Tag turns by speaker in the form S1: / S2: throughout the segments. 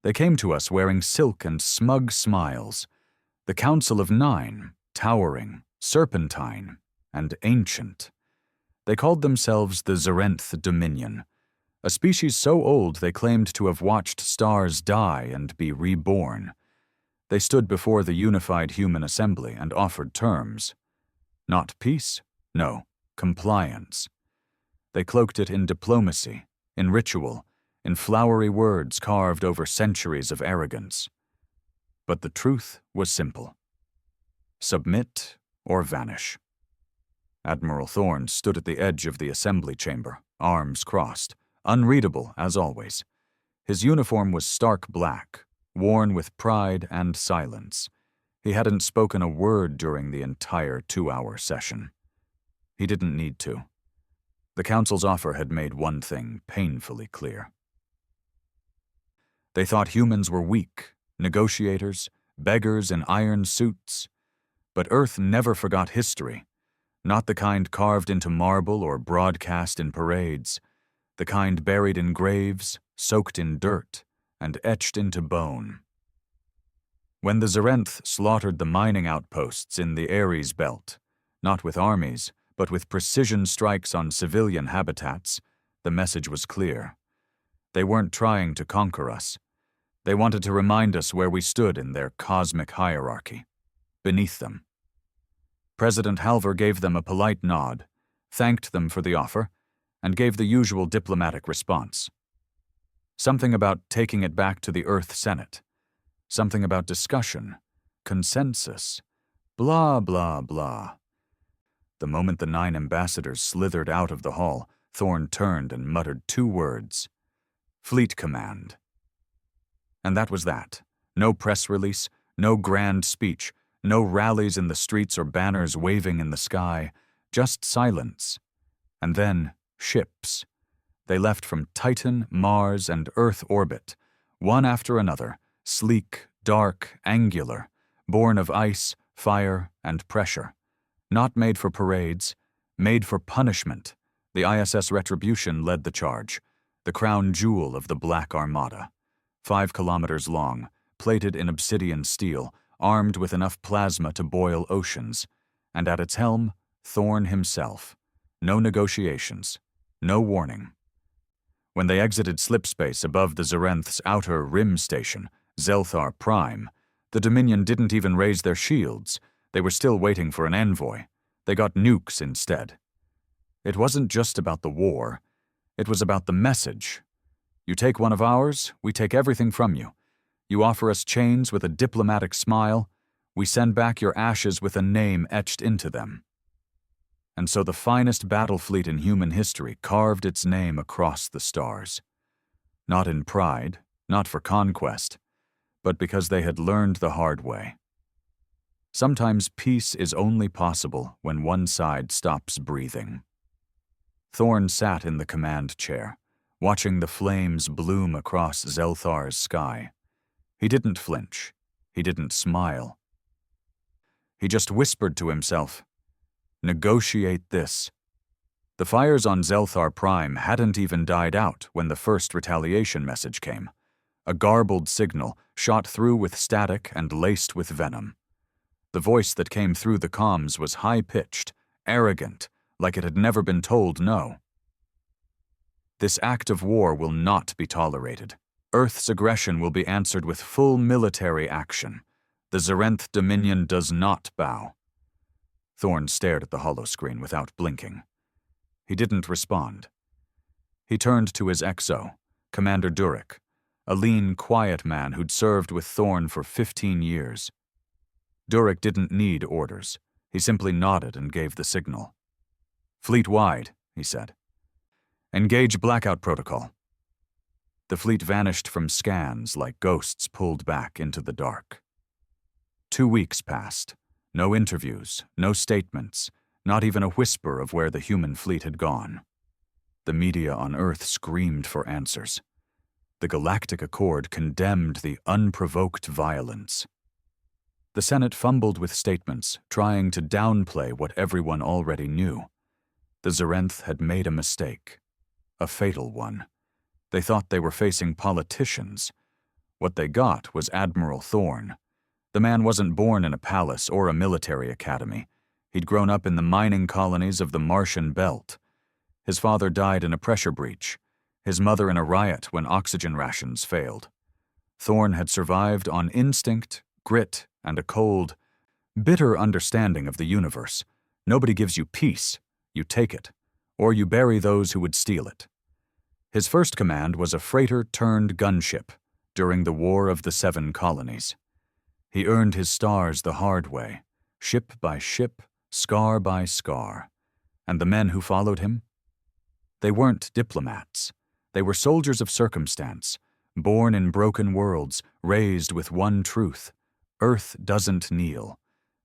S1: They came to us wearing silk and smug smiles. The Council of Nine, towering, serpentine, and ancient. They called themselves the Zerenth Dominion, a species so old they claimed to have watched stars die and be reborn. They stood before the unified human assembly and offered terms. Not peace, no, compliance. They cloaked it in diplomacy, in ritual, in flowery words carved over centuries of arrogance. But the truth was simple. Submit or vanish. Admiral Thorne stood at the edge of the assembly chamber, arms crossed, unreadable as always. His uniform was stark black, worn with pride and silence. He hadn't spoken a word during the entire 2-hour session. He didn't need to. The Council's offer had made one thing painfully clear. They thought humans were weak, negotiators, beggars in iron suits. But Earth never forgot history, not the kind carved into marble or broadcast in parades, the kind buried in graves, soaked in dirt, and etched into bone. When the Zerenth slaughtered the mining outposts in the Ares Belt, not with armies, but with precision strikes on civilian habitats, the message was clear. They weren't trying to conquer us. They wanted to remind us where we stood in their cosmic hierarchy, beneath them. President Halver gave them a polite nod, thanked them for the offer, and gave the usual diplomatic response. Something about taking it back to the Earth Senate. Something about discussion, consensus, blah, blah, blah. The moment the 9 ambassadors slithered out of the hall, Thorne turned and muttered 2 words. Fleet Command. And that was that. No press release, no grand speech, no rallies in the streets or banners waving in the sky, just silence. And then, ships. They left from Titan, Mars, and Earth orbit, one after another, sleek, dark, angular, born of ice, fire, and pressure. Not made for parades, made for punishment. The ISS Retribution led the charge, the crown jewel of the Black Armada. 5 kilometers long, plated in obsidian steel, armed with enough plasma to boil oceans, and at its helm, Thorne himself. No negotiations, no warning. When they exited slipspace above the Zerenth's outer rim station, Zelthar Prime, the Dominion didn't even raise their shields. They were still waiting for an envoy. They got nukes instead. It wasn't just about the war. It was about the message. You take one of ours, we take everything from you. You offer us chains with a diplomatic smile, we send back your ashes with a name etched into them. And so the finest Battlefleet in human history carved its name across the stars. Not in pride, not for conquest, but because they had learned the hard way. Sometimes peace is only possible when one side stops breathing. Thorne sat in the command chair, watching the flames bloom across Zelthar's sky. He didn't flinch. He didn't smile. He just whispered to himself, "Negotiate this." The fires on Zelthar Prime hadn't even died out when the first retaliation message came. A garbled signal shot through with static and laced with venom. The voice that came through the comms was high-pitched, arrogant, like it had never been told no. This act of war will not be tolerated. Earth's aggression will be answered with full military action. The Zerenth Dominion does not bow. Thorne stared at the holoscreen without blinking. He didn't respond. He turned to his XO, Commander Durek, a lean, quiet man who'd served with Thorne for 15 years. Durek didn't need orders. He simply nodded and gave the signal. "Fleet-wide," he said. "Engage blackout protocol." The fleet vanished from scans like ghosts pulled back into the dark. 2 weeks passed. No interviews, no statements, not even a whisper of where the human fleet had gone. The media on Earth screamed for answers. The Galactic Accord condemned the unprovoked violence. The Senate fumbled with statements, trying to downplay what everyone already knew. The Zerenth had made a mistake. A fatal one. They thought they were facing politicians. What they got was Admiral Thorn. The man wasn't born in a palace or a military academy. He'd grown up in the mining colonies of the Martian Belt. His father died in a pressure breach, his mother in a riot when oxygen rations failed. Thorn had survived on instinct, grit, and a cold, bitter understanding of the universe. Nobody gives you peace, you take it, or you bury those who would steal it. His first command was a freighter-turned-gunship during the War of the Seven Colonies. He earned his stars the hard way, ship by ship, scar by scar. And the men who followed him? They weren't diplomats. They were soldiers of circumstance, born in broken worlds, raised with one truth. Earth doesn't kneel.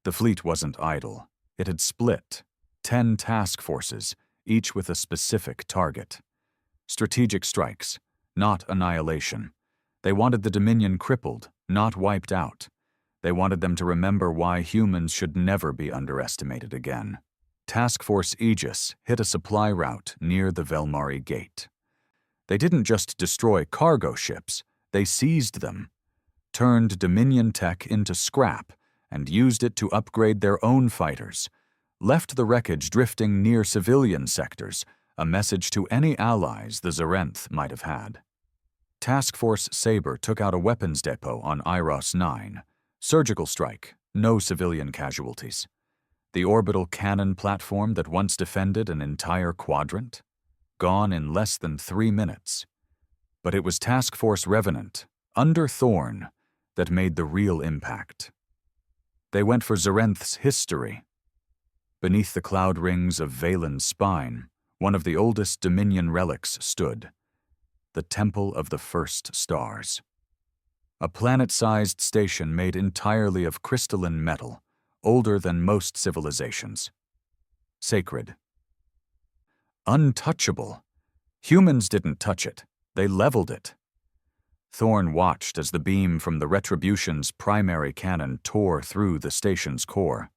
S1: The fleet wasn't idle. It had split. 10 task forces, each with a specific target. Strategic strikes, not annihilation. They wanted the Dominion crippled, not wiped out. They wanted them to remember why humans should never be underestimated again. Task Force Aegis hit a supply route near the Velmari Gate. They didn't just destroy cargo ships, they seized them, turned Dominion tech into scrap, and used it to upgrade their own fighters, left the wreckage drifting near civilian sectors, a message to any allies the Zerenth might have had. Task Force Sabre took out a weapons depot on Iros 9. Surgical strike, no civilian casualties. The orbital cannon platform that once defended an entire quadrant? Gone in less than 3 minutes. But it was Task Force Revenant, under Thorn, that made the real impact. They went for Zerenth's history. Beneath the cloud rings of Valen's spine, one of the oldest Dominion relics stood, the Temple of the First Stars. A planet-sized station made entirely of crystalline metal, older than most civilizations. Sacred. Untouchable. Humans didn't touch it, they leveled it. Thorn watched as the beam from the Retribution's primary cannon tore through the station's core.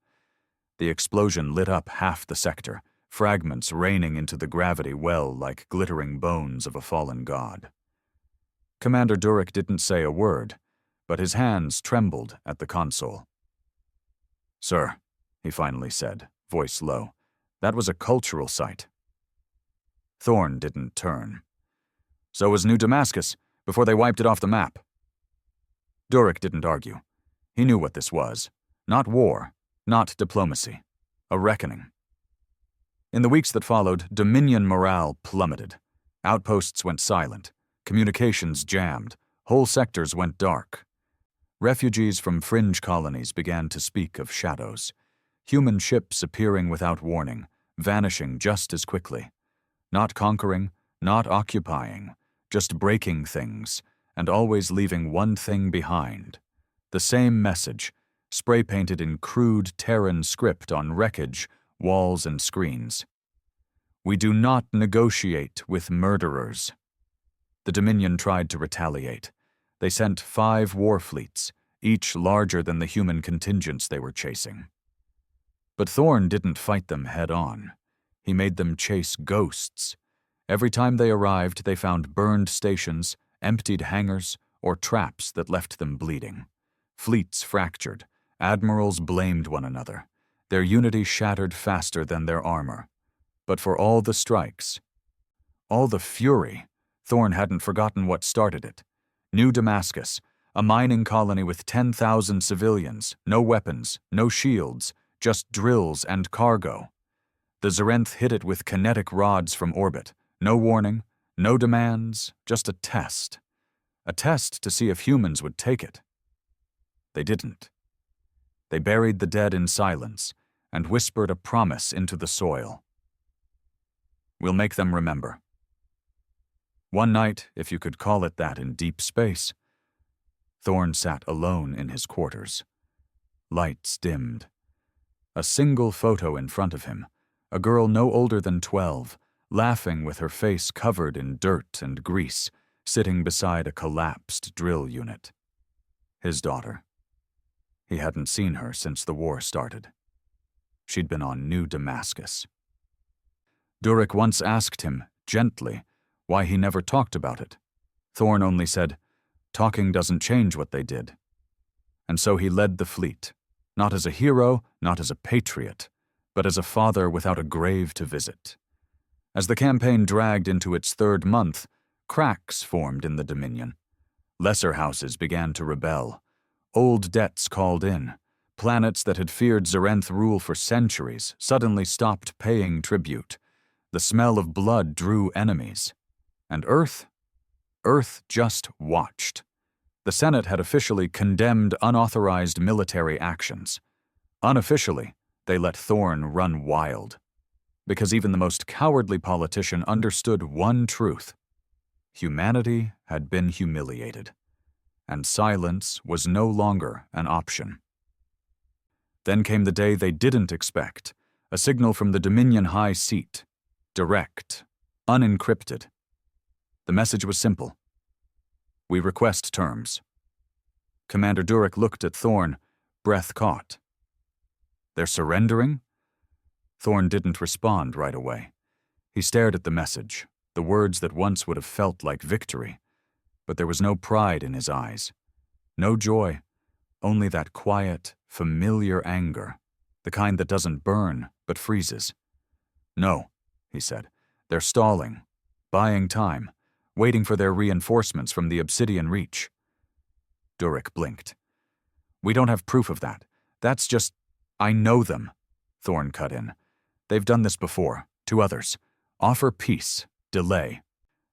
S1: The explosion lit up half the sector, fragments raining into the gravity well like glittering bones of a fallen god. Commander Durek didn't say a word, but his hands trembled at the console. "Sir," he finally said, voice low, "that was a cultural site." Thorn didn't turn. "So was New Damascus, before they wiped it off the map." Durek didn't argue. He knew what this was. Not war, not diplomacy. A reckoning. In the weeks that followed, Dominion morale plummeted. Outposts went silent. Communications jammed. Whole sectors went dark. Refugees from fringe colonies began to speak of shadows. Human ships appearing without warning, vanishing just as quickly. Not conquering, not occupying, just breaking things, and always leaving one thing behind. The same message, spray-painted in crude Terran script on wreckage, walls, and screens. "We do not negotiate with murderers." The Dominion tried to retaliate. They sent 5 war fleets, each larger than the human contingents they were chasing. But Thorn didn't fight them head-on. He made them chase ghosts. Every time they arrived, they found burned stations, emptied hangars, or traps that left them bleeding. Fleets fractured. Admirals blamed one another. Their unity shattered faster than their armor. But for all the strikes, all the fury, Thorn hadn't forgotten what started it. New Damascus, a mining colony with 10,000 civilians, no weapons, no shields, just drills and cargo. The Zerenth hit it with kinetic rods from orbit. No warning, no demands, just a test. A test to see if humans would take it. They didn't. They buried the dead in silence and whispered a promise into the soil. "We'll make them remember." One night, if you could call it that in deep space, Thorn sat alone in his quarters. Lights dimmed. A single photo in front of him, a girl no older than 12, laughing with her face covered in dirt and grease, sitting beside a collapsed drill unit. His daughter. He hadn't seen her since the war started. She'd been on New Damascus. Durek once asked him, gently, why he never talked about it. Thorn only said, Talking doesn't change what they did. And so he led the fleet, not as a hero, not as a patriot, but as a father without a grave to visit. As the campaign dragged into its third month, cracks formed in the Dominion. Lesser houses began to rebel. Old debts called in. Planets that had feared Zerenth rule for centuries suddenly stopped paying tribute. The smell of blood drew enemies. And Earth just watched. The Senate had officially condemned unauthorized military actions. Unofficially, they let Thorn run wild. Because even the most cowardly politician understood one truth. Humanity had been humiliated, and silence was no longer an option. Then came the day they didn't expect, a signal from the Dominion High Seat. Direct, unencrypted. The message was simple. We request terms. Commander Durek looked at Thorn, breath caught. They're surrendering? Thorn didn't respond right away. He stared at the message, the words that once would have felt like victory, but there was no pride in his eyes. No joy, only that quiet, familiar anger, the kind that doesn't burn but freezes. No, he said. They're stalling, buying time, waiting for their reinforcements from the Obsidian Reach. Durek blinked. We don't have proof of that. That's just... I know them, Thorn cut in. They've done this before, to others. Offer peace, delay,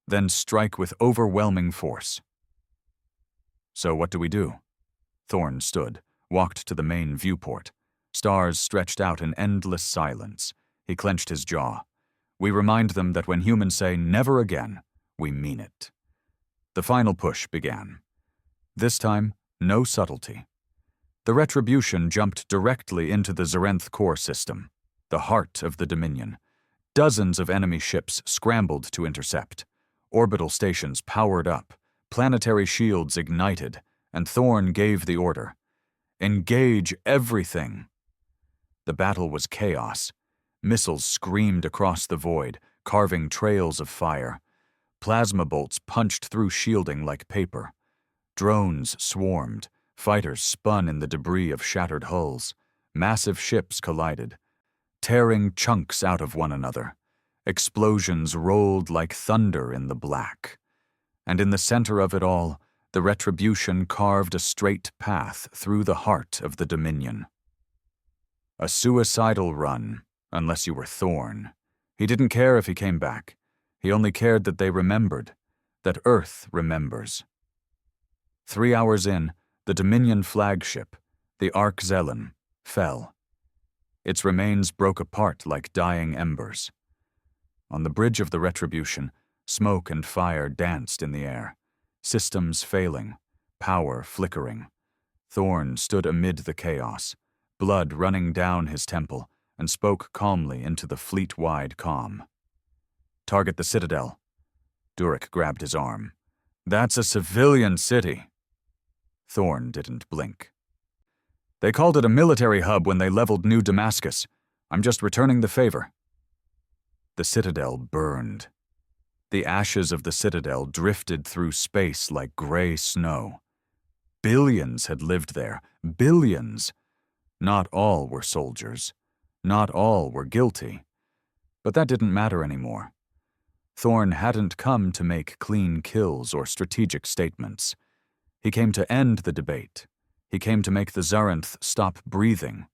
S1: then strike with overwhelming force. So what do we do? Thorn stood, walked to the main viewport. Stars stretched out in endless silence. He clenched his jaw. We remind them that when humans say never again, we mean it. The final push began. This time, no subtlety. The Retribution jumped directly into the Zerenth core system, the heart of the Dominion. Dozens of enemy ships scrambled to intercept. Orbital stations powered up, planetary shields ignited, and Thorn gave the order. Engage everything. The battle was chaos. Missiles screamed across the void, carving trails of fire. Plasma bolts punched through shielding like paper. Drones swarmed. Fighters spun in the debris of shattered hulls. Massive ships collided, tearing chunks out of one another. Explosions rolled like thunder in the black. And in the center of it all, the Retribution carved a straight path through the heart of the Dominion. A suicidal run, unless you were Thorn. He didn't care if he came back. He only cared that they remembered, that Earth remembers. 3 hours in, the Dominion flagship, the Ark Zelen, fell. Its remains broke apart like dying embers. On the bridge of the Retribution, smoke and fire danced in the air, systems failing, power flickering. Thorn stood amid the chaos, blood running down his temple, and spoke calmly into the fleet-wide comm. Target the Citadel. Durek grabbed his arm. That's a civilian city. Thorn didn't blink. They called it a military hub when they leveled New Damascus. I'm just returning the favor. The Citadel burned. The ashes of the Citadel drifted through space like gray snow. Billions had lived there. Billions. Not all were soldiers. Not all were guilty. But that didn't matter anymore. Thorn hadn't come to make clean kills or strategic statements. He came to end the debate. He came to make the Zerenth stop breathing.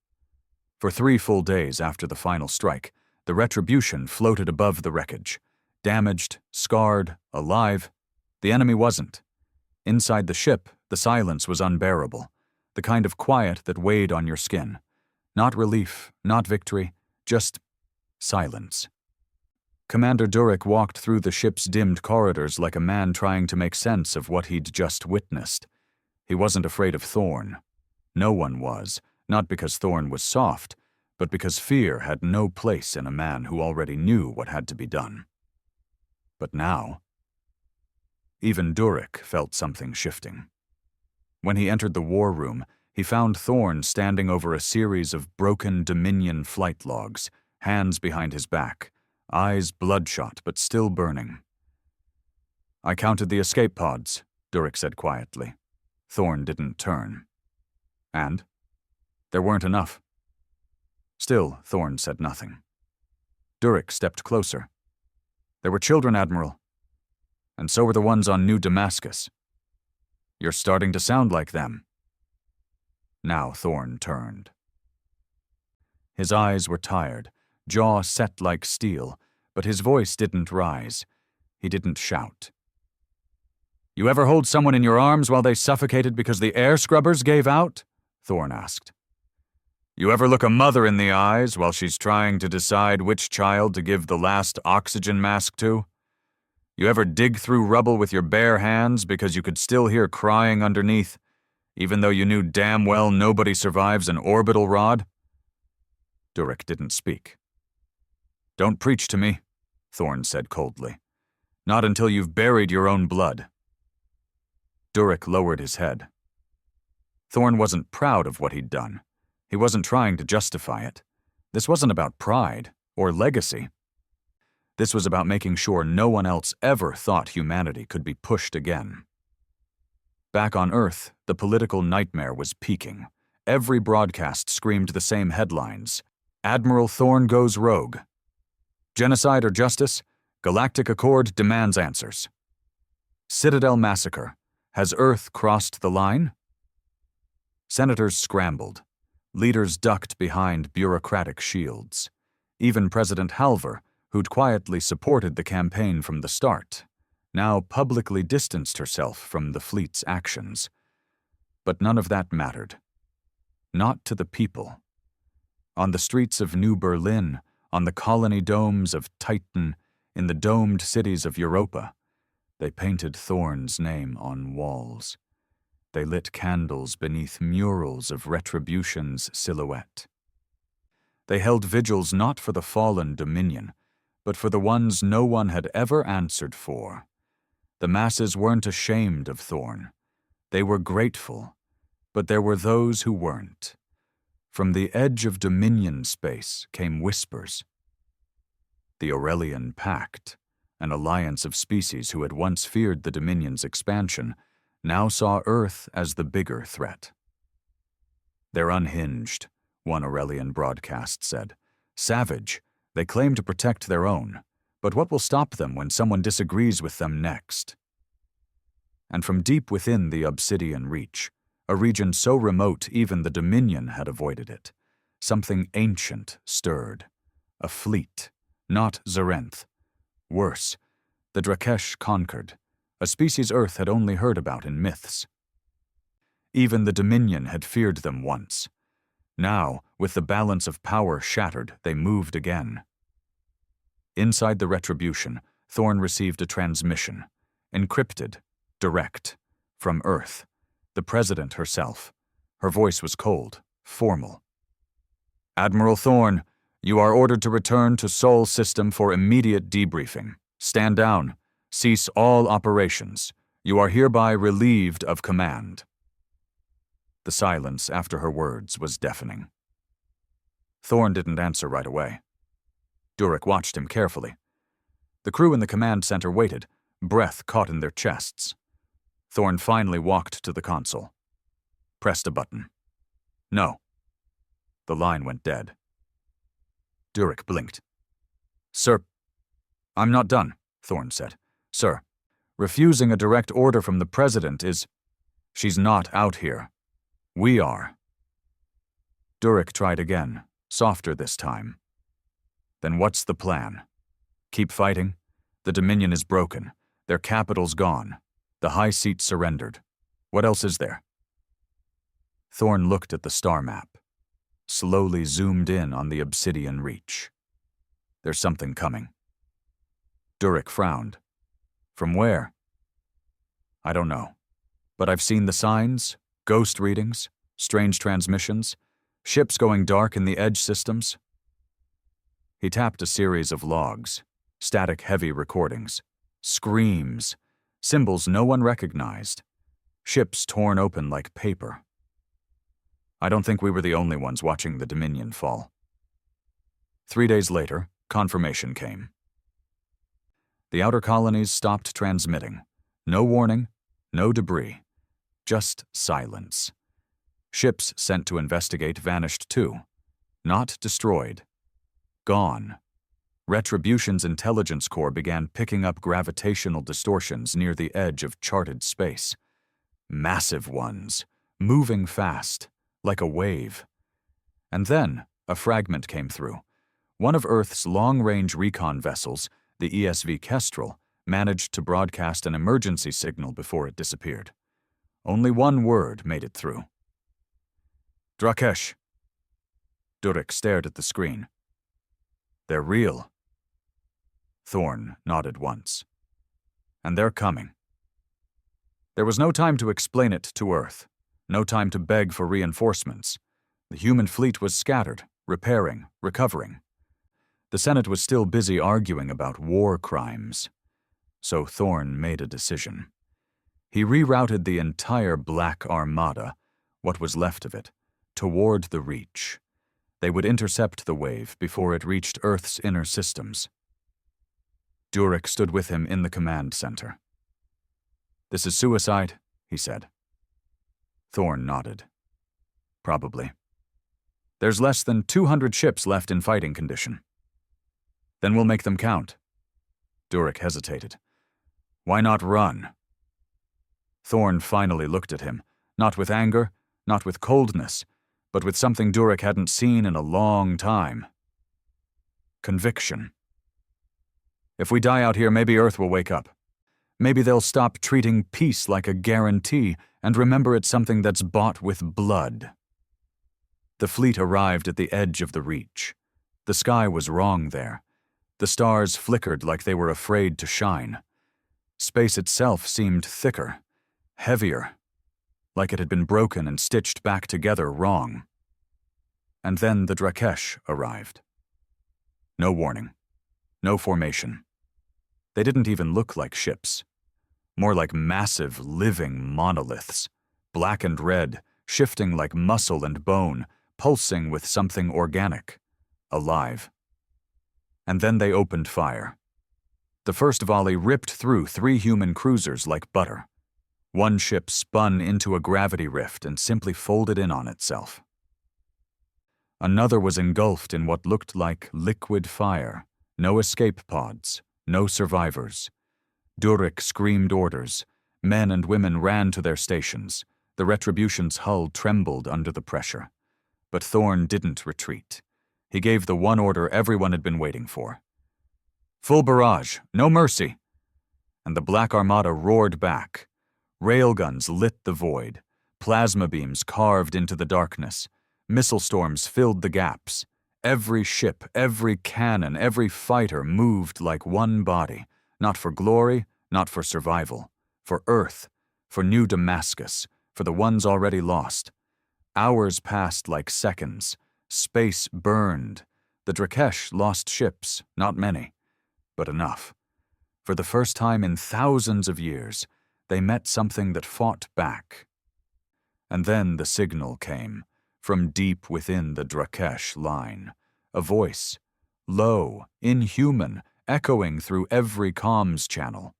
S1: For 3 full days after the final strike, the Retribution floated above the wreckage. Damaged, scarred, alive. The enemy wasn't. Inside the ship, the silence was unbearable. The kind of quiet that weighed on your skin. Not relief, not victory, just silence. Commander Durek walked through the ship's dimmed corridors like a man trying to make sense of what he'd just witnessed. He wasn't afraid of Thorn. No one was, not because Thorn was soft, but because fear had no place in a man who already knew what had to be done. But now, even Durek felt something shifting. When he entered the war room, he found Thorn standing over a series of broken Dominion flight logs, hands behind his back, eyes bloodshot but still burning. I counted the escape pods, Durek said quietly. Thorn didn't turn. And? There weren't enough. Still, Thorn said nothing. Durek stepped closer. There were children, Admiral. And so were the ones on New Damascus. You're starting to sound like them. Now Thorn turned. His eyes were tired, jaw set like steel, but his voice didn't rise. He didn't shout. You ever hold someone in your arms while they suffocated because the air scrubbers gave out? Thorn asked. You ever look a mother in the eyes while she's trying to decide which child to give the last oxygen mask to? You ever dig through rubble with your bare hands because you could still hear crying underneath, even though you knew damn well nobody survives an orbital rod? Durek didn't speak. Don't preach to me, Thorn said coldly. Not until you've buried your own blood. Durek lowered his head. Thorn wasn't proud of what he'd done. He wasn't trying to justify it. This wasn't about pride or legacy. This was about making sure no one else ever thought humanity could be pushed again. Back on Earth, the political nightmare was peaking. Every broadcast screamed the same headlines. Admiral Thorn goes rogue. Genocide or justice? Galactic Accord demands answers. Citadel massacre. Has Earth crossed the line? Senators scrambled. Leaders ducked behind bureaucratic shields. Even President Halver, who'd quietly supported the campaign from the start, now publicly distanced herself from the fleet's actions. But none of that mattered. Not to the people. On the streets of New Berlin, on the colony domes of Titan, in the domed cities of Europa, they painted Thorn's name on walls. They lit candles beneath murals of Retribution's silhouette. They held vigils not for the fallen Dominion, but for the ones no one had ever answered for. The masses weren't ashamed of Thorn. They were grateful, but there were those who weren't. From the edge of Dominion space came whispers. The Aurelian Pact, an alliance of species who had once feared the Dominion's expansion, now saw Earth as the bigger threat. They're unhinged, one Aurelian broadcast said. Savage, they claim to protect their own, but what will stop them when someone disagrees with them next? And from deep within the Obsidian Reach, a region so remote even the Dominion had avoided it, something ancient stirred. A fleet, not Zerenth. Worse, the Drakesh conquered, a species Earth had only heard about in myths. Even the Dominion had feared them once. Now, with the balance of power shattered, they moved again. Inside the Retribution, Thorn received a transmission, encrypted, direct, from Earth, the President herself. Her voice was cold, formal. Admiral Thorn, you are ordered to return to Sol System for immediate debriefing. Stand down. Cease all operations. You are hereby relieved of command. The silence after her words was deafening. Thorn didn't answer right away. Durek watched him carefully. The crew in the command center waited, breath caught in their chests. Thorn finally walked to the console. Pressed a button. No. The line went dead. Durek blinked. Sir, I'm not done, Thorn said. Sir, refusing a direct order from the President is... She's not out here. We are. Durek tried again, softer this time. Then what's the plan? Keep fighting? The Dominion is broken. Their capital's gone. The high seat surrendered. What else is there? Thorn looked at the star map, slowly zoomed in on the Obsidian Reach. There's something coming. Durek frowned. From where? I don't know. But I've seen the signs, ghost readings, strange transmissions, ships going dark in the edge systems. He tapped a series of logs, static-heavy recordings, screams, symbols no one recognized, ships torn open like paper. I don't think we were the only ones watching the Dominion fall. 3 days later, confirmation came. The outer colonies stopped transmitting. No warning, No debris. Just silence. Ships sent to investigate vanished too. Not destroyed. Gone. Retribution's intelligence core began picking up gravitational distortions near the edge of charted space. Massive ones, moving fast, like a wave. And then a fragment came through. One of Earth's long-range recon vessels, the ESV Kestrel, managed to broadcast an emergency signal before it disappeared. Only one word made it through. Drakesh. Durek stared at the screen. They're real. Thorn nodded once. And they're coming. There was no time to explain it to Earth, no time to beg for reinforcements. The human fleet was scattered, repairing, recovering. The Senate was still busy arguing about war crimes. So Thorn made a decision. He rerouted the entire Black Armada, what was left of it, toward the Reach. They would intercept the wave before it reached Earth's inner systems. Durek stood with him in the command center. "This is suicide," he said. Thorn nodded. "Probably. There's less than 200 ships left in fighting condition." "Then we'll make them count." Durek hesitated. "Why not run?" Thorn finally looked at him, not with anger, not with coldness, but with something Durek hadn't seen in a long time. Conviction. "If we die out here, maybe Earth will wake up. Maybe they'll stop treating peace like a guarantee and remember it's something that's bought with blood." The fleet arrived at the edge of the Reach. The sky was wrong there. The stars flickered like they were afraid to shine. Space itself seemed thicker, heavier, like it had been broken and stitched back together wrong. And then the Drakesh arrived. No warning. No formation. They didn't even look like ships. More like massive, living monoliths, black and red, shifting like muscle and bone, pulsing with something organic, alive. And then they opened fire. The first volley ripped through 3 human cruisers like butter. One ship spun into a gravity rift and simply folded in on itself. Another was engulfed in what looked like liquid fire. No escape pods, no survivors. Durek screamed orders. Men and women ran to their stations. The Retribution's hull trembled under the pressure. But Thorn didn't retreat. He gave the one order everyone had been waiting for. "Full barrage, no mercy." And the Black Armada roared back. Railguns lit the void. Plasma beams carved into the darkness. Missile storms filled the gaps. Every ship, every cannon, every fighter moved like one body, not for glory, not for survival, for Earth, for New Damascus, for the ones already lost. Hours passed like seconds. Space burned. The Drakesh lost ships, not many, but enough. For the first time in thousands of years, they met something that fought back. And then the signal came. From deep within the Drakesh line, a voice, low, inhuman, echoing through every comms channel.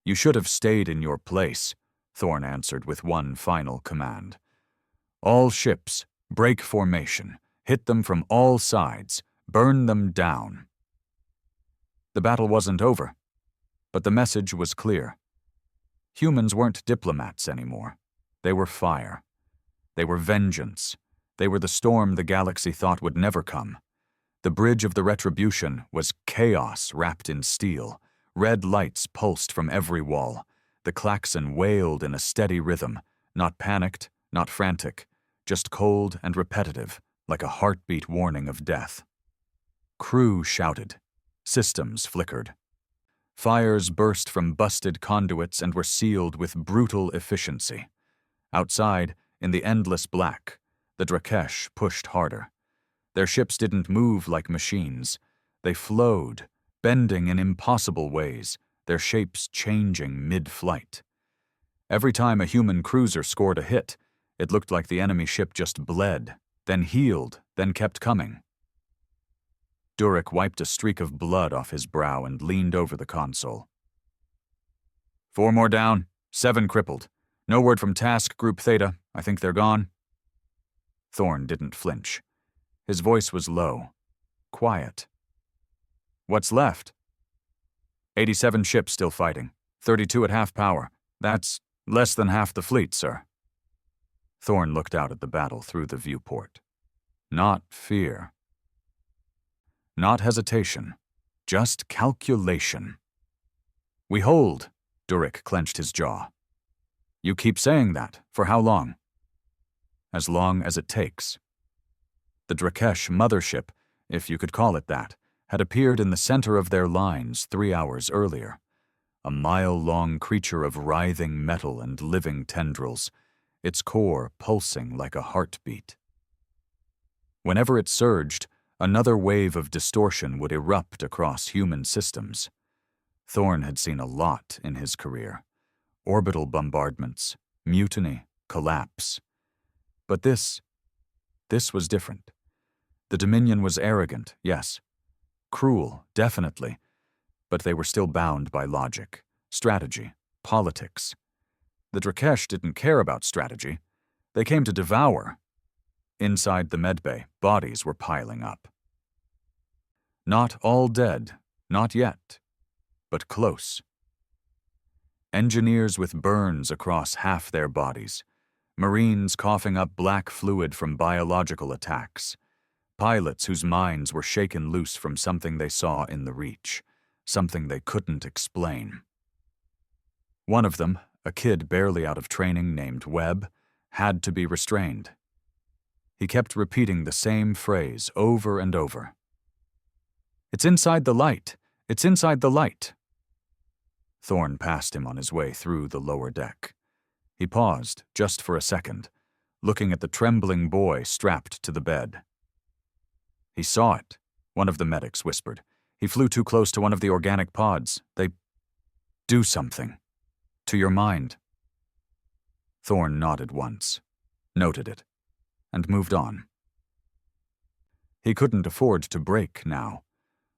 S1: "You should have stayed in your place," Thorn answered with one final command. "All ships, break formation, hit them from all sides, burn them down." The battle wasn't over, but the message was clear. Humans weren't diplomats anymore. They were fire. They were vengeance. They were the storm the galaxy thought would never come. The bridge of the Retribution was chaos wrapped in steel. Red lights pulsed from every wall. The klaxon wailed in a steady rhythm, not panicked, not frantic, just cold and repetitive, like a heartbeat warning of death. Crew shouted. Systems flickered. Fires burst from busted conduits and were sealed with brutal efficiency. Outside, in the endless black, the Drakesh pushed harder. Their ships didn't move like machines. They flowed, bending in impossible ways, their shapes changing mid-flight. Every time a human cruiser scored a hit, it looked like the enemy ship just bled, then healed, then kept coming. Durek wiped a streak of blood off his brow and leaned over the console. 4 more down, 7 crippled. No word from Task Group Theta. I think they're gone. Thorn didn't flinch. His voice was low, quiet. What's left? 87 ships still fighting. 32 at half power. That's less than half the fleet, sir. Thorn looked out at the battle through the viewport. Not fear. Not hesitation. Just calculation. We hold. Durek clenched his jaw. You keep saying that. For how long? As long as it takes. The Drakesh mothership, if you could call it that, had appeared in the center of their lines 3 hours earlier. A mile-long creature of writhing metal and living tendrils, its core pulsing like a heartbeat. Whenever it surged, another wave of distortion would erupt across human systems. Thorn had seen a lot in his career. Orbital bombardments, mutiny, collapse. But this was different. The Dominion was arrogant, yes. Cruel, definitely. But they were still bound by logic, strategy, politics. The Drakesh didn't care about strategy. They came to devour. Inside the medbay, bodies were piling up. Not all dead, not yet, but close. Engineers with burns across half their bodies, Marines coughing up black fluid from biological attacks, pilots whose minds were shaken loose from something they saw in the Reach, something they couldn't explain. One of them, a kid barely out of training named Webb, had to be restrained. He kept repeating the same phrase over and over. It's inside the light. It's inside the light. Thorn passed him on his way through the lower deck. He paused, just for a second, looking at the trembling boy strapped to the bed. He saw it, one of the medics whispered. He flew too close to one of the organic pods. They do something. To your mind. Thorn nodded once, noted it, and moved on. He couldn't afford to break now.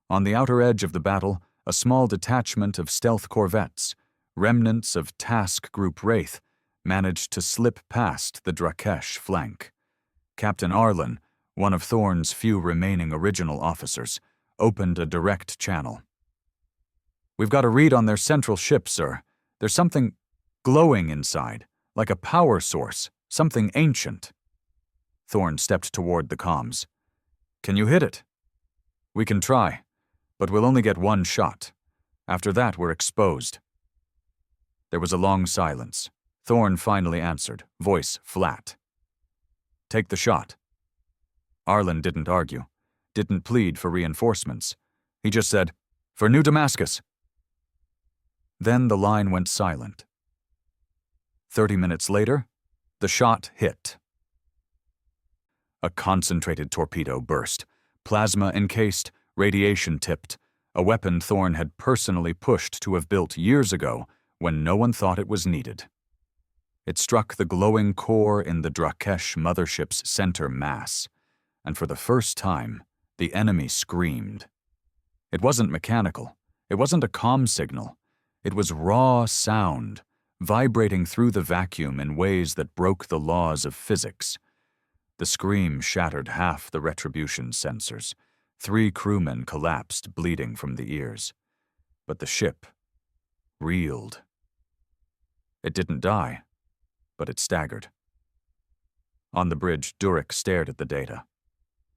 S1: On the outer edge of the battle, a small detachment of stealth corvettes, remnants of Task Group Wraith, managed to slip past the Drakesh flank. Captain Arlen, one of Thorn's few remaining original officers, opened a direct channel. We've got a read on their central ship, sir. There's something glowing inside, like a power source, something ancient. Thorn stepped toward the comms. Can you hit it? We can try, but we'll only get one shot. After that, we're exposed. There was a long silence. Thorn finally answered, voice flat. Take the shot. Arlen didn't argue, didn't plead for reinforcements. He just said, for New Damascus. Then the line went silent. 30 minutes later, the shot hit. A concentrated torpedo burst, plasma encased, radiation tipped, a weapon Thorn had personally pushed to have built years ago when no one thought it was needed. It struck the glowing core in the Drakesh mothership's center mass, and for the first time, the enemy screamed. It wasn't mechanical. It wasn't a comm signal. It was raw sound, vibrating through the vacuum in ways that broke the laws of physics. The scream shattered half the retribution sensors. 3 crewmen collapsed, bleeding from the ears. But the ship reeled. It didn't die, but it staggered. On the bridge, Durek stared at the data.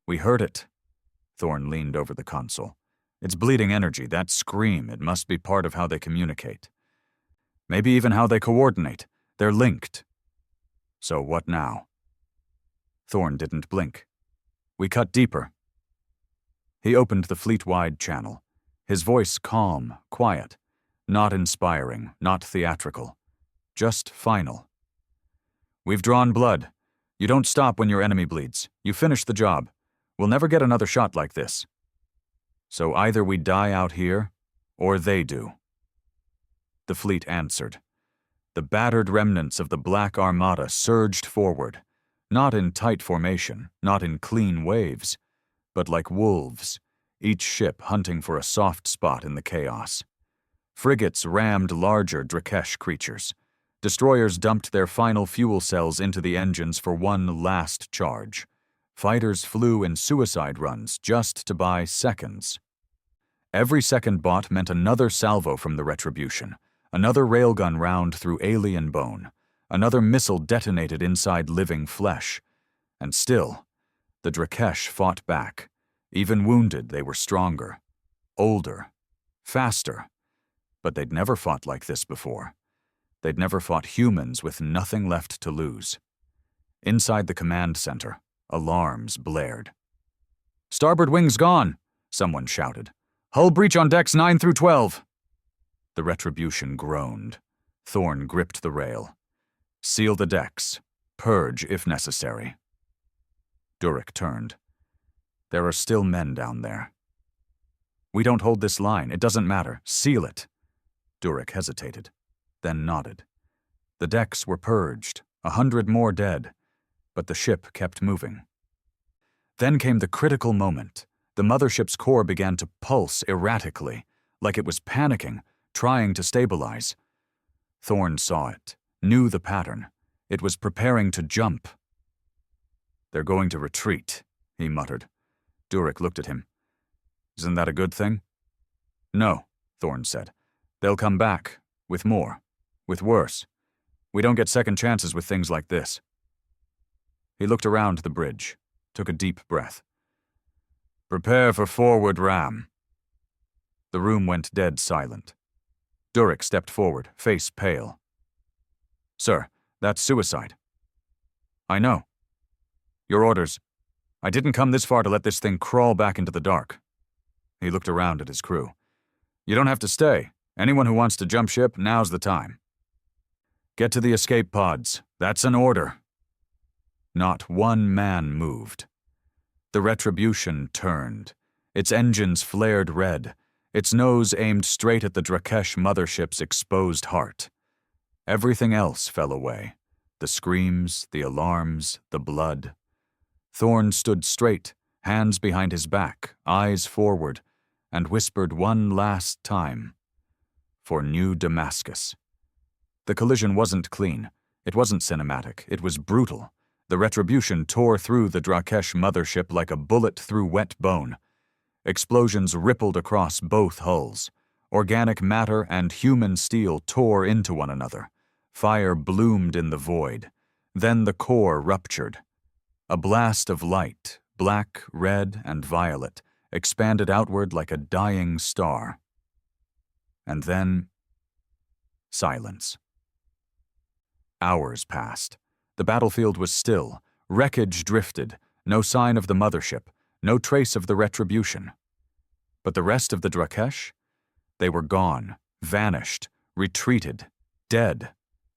S1: We heard it. Thorn leaned over the console. It's bleeding energy, that scream. It must be part of how they communicate. Maybe even how they coordinate. They're linked. So what now? Thorn didn't blink. We cut deeper. He opened the fleet-wide channel, his voice calm, quiet, not inspiring, not theatrical, just final. We've drawn blood. You don't stop when your enemy bleeds. You finish the job. We'll never get another shot like this. So either we die out here, or they do. The fleet answered. The battered remnants of the Black Armada surged forward, not in tight formation, not in clean waves, but like wolves, each ship hunting for a soft spot in the chaos. Frigates rammed larger Drakesh creatures. Destroyers dumped their final fuel cells into the engines for one last charge. Fighters flew in suicide runs just to buy seconds. Every second bought meant another salvo from the Retribution, another railgun round through alien bone, another missile detonated inside living flesh. And still, the Drakesh fought back. Even wounded, they were stronger, older, faster. But they'd never fought like this before. They'd never fought humans with nothing left to lose. Inside the command center, alarms blared. "Starboard wing's gone," someone shouted. "Hull breach on decks 9 through 12. The Retribution groaned. Thorn gripped the rail. "Seal the decks. Purge if necessary." Durek turned. "There are still men down there." "We don't hold this line. It doesn't matter. Seal it." Durek hesitated, then nodded. The decks were purged, 100 more dead, but the ship kept moving. Then came the critical moment. The mothership's core began to pulse erratically, like it was panicking, trying to stabilize. Thorn saw it, knew the pattern. It was preparing to jump. "They're going to retreat," he muttered. Durek looked at him. "Isn't that a good thing?" "No," Thorn said. "They'll come back, with more, with worse. We don't get second chances with things like this." He looked around the bridge, took a deep breath. "Prepare for forward ram." The room went dead silent. Durek stepped forward, face pale. "Sir, that's suicide." "I know. Your orders. I didn't come this far to let this thing crawl back into the dark." He looked around at his crew. "You don't have to stay. Anyone who wants to jump ship, now's the time. Get to the escape pods. That's an order." Not one man moved. The Retribution turned. Its engines flared red, its nose aimed straight at the Drakesh mothership's exposed heart. Everything else fell away. The screams, the alarms, the blood. Thorn stood straight, hands behind his back, eyes forward, and whispered one last time, "For New Damascus." The collision wasn't clean. It wasn't cinematic. It was brutal. The Retribution tore through the Drakesh mothership like a bullet through wet bone. Explosions rippled across both hulls. Organic matter and human steel tore into one another. Fire bloomed in the void. Then the core ruptured. A blast of light, black, red, and violet, expanded outward like a dying star. And then, silence. Hours passed. The battlefield was still. Wreckage drifted. No sign of the mothership. No trace of the Retribution. But the rest of the Drakesh? They were gone, vanished, retreated, dead.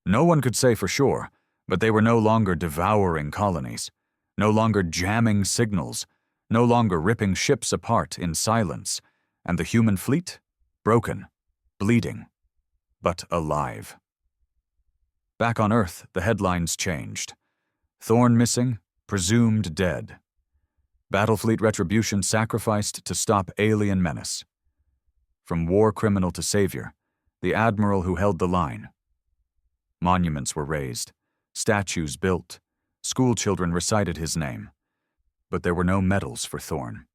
S1: No one could say for sure, but they were no longer devouring colonies, no longer jamming signals, no longer ripping ships apart in silence, and the human fleet? Broken, bleeding, but alive. Back on Earth, the headlines changed. Thorn missing, presumed dead. Battlefleet Retribution sacrificed to stop alien menace. From war criminal to savior, the admiral who held the line. Monuments were raised, statues built, schoolchildren recited his name. But there were no medals for Thorn,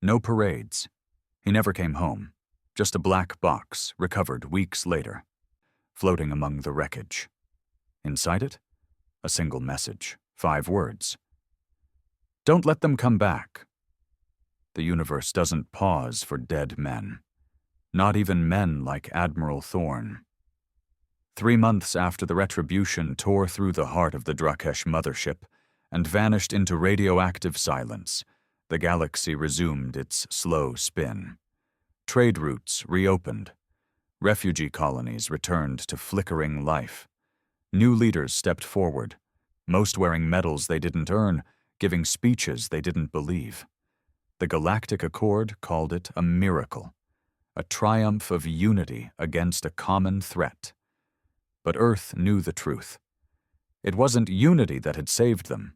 S1: no parades. He never came home, just a black box recovered weeks later, floating among the wreckage. Inside it, a single message, 5 words. Don't let them come back. The universe doesn't pause for dead men. Not even men like Admiral Thorn. 3 months after the Retribution tore through the heart of the Drakesh mothership and vanished into radioactive silence, the galaxy resumed its slow spin. Trade routes reopened. Refugee colonies returned to flickering life. New leaders stepped forward, most wearing medals they didn't earn, giving speeches they didn't believe. The Galactic Accord called it a miracle, a triumph of unity against a common threat. But Earth knew the truth. It wasn't unity that had saved them.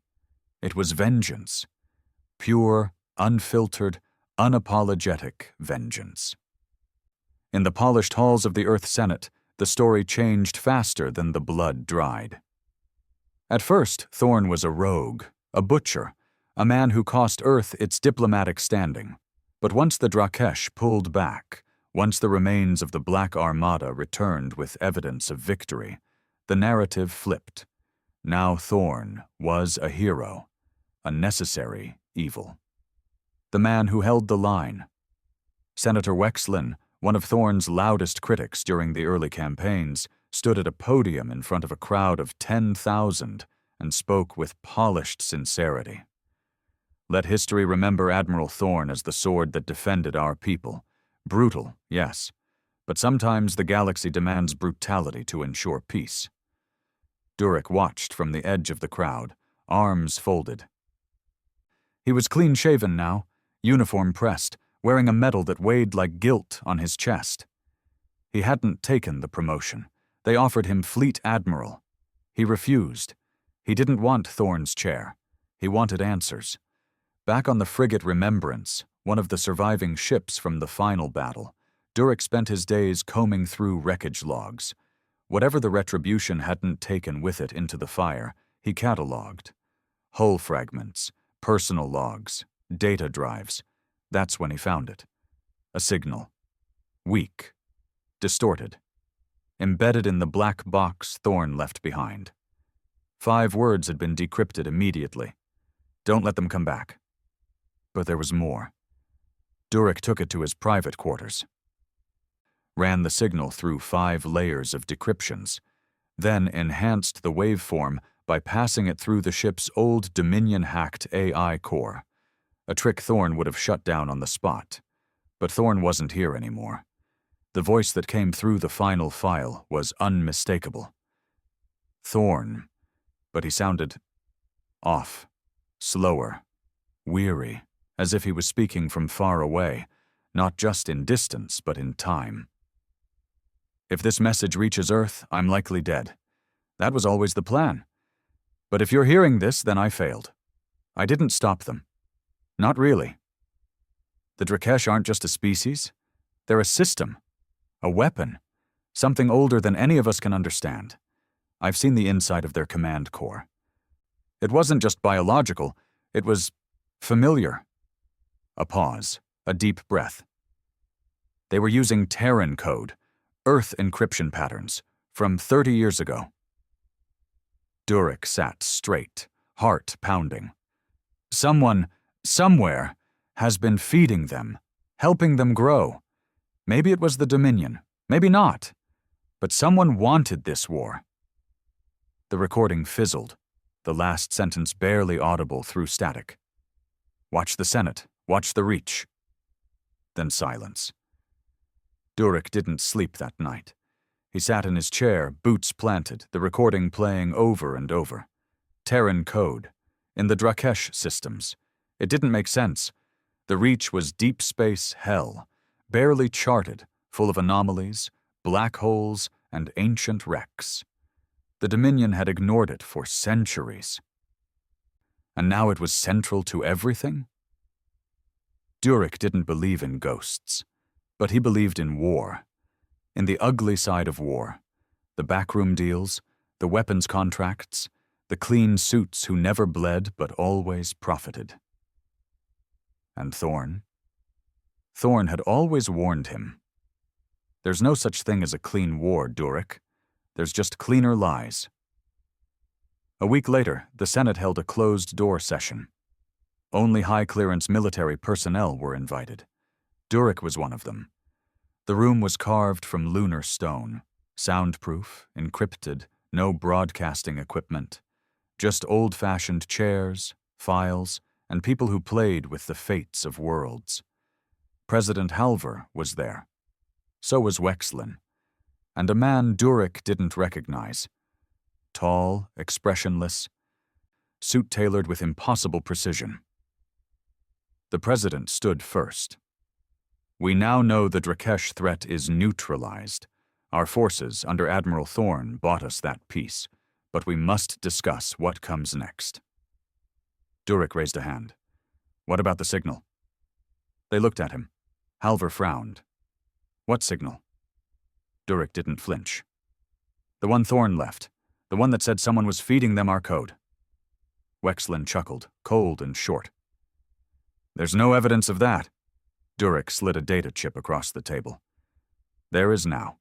S1: It was vengeance. Pure, unfiltered, unapologetic vengeance. In the polished halls of the Earth Senate, the story changed faster than the blood dried. At first, Thorn was a rogue, a butcher, a man who cost Earth its diplomatic standing. But once the Drakesh pulled back, once the remains of the Black Armada returned with evidence of victory, the narrative flipped. Now Thorn was a hero, a necessary evil. The man who held the line. Senator Wexlin, one of Thorn's loudest critics during the early campaigns, stood at a podium in front of a crowd of 10,000 and spoke with polished sincerity. Let history remember Admiral Thorn as the sword that defended our people. Brutal, yes, but sometimes the galaxy demands brutality to ensure peace. Durek watched from the edge of the crowd, arms folded. He was clean-shaven now, uniform pressed, wearing a medal that weighed like guilt on his chest. He hadn't taken the promotion. They offered him Fleet Admiral. He refused. He didn't want Thorn's chair. He wanted answers. Back on the frigate Remembrance, one of the surviving ships from the final battle, Durek spent his days combing through wreckage logs. Whatever the retribution hadn't taken with it into the fire, he cataloged. Hull fragments, personal logs, data drives. That's when he found it. A signal. Weak. Distorted. Embedded in the black box Thorn left behind. 5 words had been decrypted immediately. Don't let them come back. But there was more. Durek took it to his private quarters. Ran the signal through 5 layers of decryptions, then enhanced the waveform by passing it through the ship's old Dominion-hacked AI core, a trick Thorn would have shut down on the spot. But Thorn wasn't here anymore. The voice that came through the final file was unmistakable. Thorn, but he sounded off, slower, weary, as if he was speaking from far away, not just in distance, but in time. If this message reaches Earth, I'm likely dead. That was always the plan. But if you're hearing this, then I failed. I didn't stop them. Not really. The Drakesh aren't just a species. They're a system, a weapon, something older than any of us can understand. I've seen the inside of their command core. It wasn't just biological, it was familiar. A pause, a deep breath. They were using Terran code, Earth encryption patterns, from 30 years ago. Durek sat straight, heart pounding. Someone, somewhere, has been feeding them, helping them grow. Maybe it was the Dominion, maybe not. But someone wanted this war. The recording fizzled, the last sentence barely audible through static. Watch the Senate, watch the Reach. Then silence. Durek didn't sleep that night. He sat in his chair, boots planted, the recording playing over and over. Terran code, in the Drakesh systems. It didn't make sense. The Reach was deep space hell, barely charted, full of anomalies, black holes, and ancient wrecks. The Dominion had ignored it for centuries. And now it was central to everything? Durek didn't believe in ghosts, but he believed in war. In the ugly side of war. The backroom deals, the weapons contracts, the clean suits who never bled but always profited. And Thorn? Thorn had always warned him. There's no such thing as a clean war, Durek. There's just cleaner lies. A week later, the Senate held a closed-door session. Only high-clearance military personnel were invited. Durek was one of them. The room was carved from lunar stone, soundproof, encrypted, no broadcasting equipment. Just old-fashioned chairs, files, and people who played with the fates of worlds. President Halver was there. So was Wexlin. And a man Durek didn't recognize. Tall, expressionless, suit tailored with impossible precision. The president stood first. We now know the Drakesh threat is neutralized. Our forces under Admiral Thorn bought us that peace, but we must discuss what comes next. Durek raised a hand. What about the signal? They looked at him. Halver frowned. What signal? Durek didn't flinch. The one Thorn left. The one that said someone was feeding them our code. Wexlin chuckled, cold and short. There's no evidence of that. Durek slid a data chip across the table. There is now.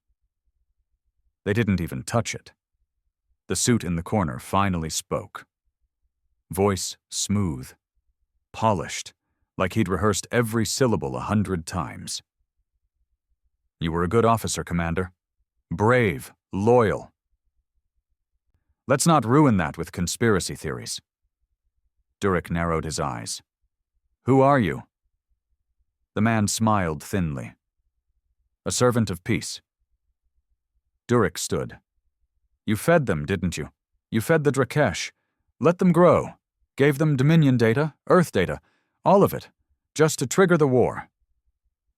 S1: They didn't even touch it. The suit in the corner finally spoke. Voice smooth, polished, like he'd rehearsed every syllable 100 times. You were a good officer, Commander. Brave, loyal. Let's not ruin that with conspiracy theories. Durek narrowed his eyes. Who are you? The man smiled thinly. A servant of peace. Durek stood. You fed them, didn't you? You fed the Drakesh. Let them grow. Gave them Dominion data, Earth data, all of it, just to trigger the war.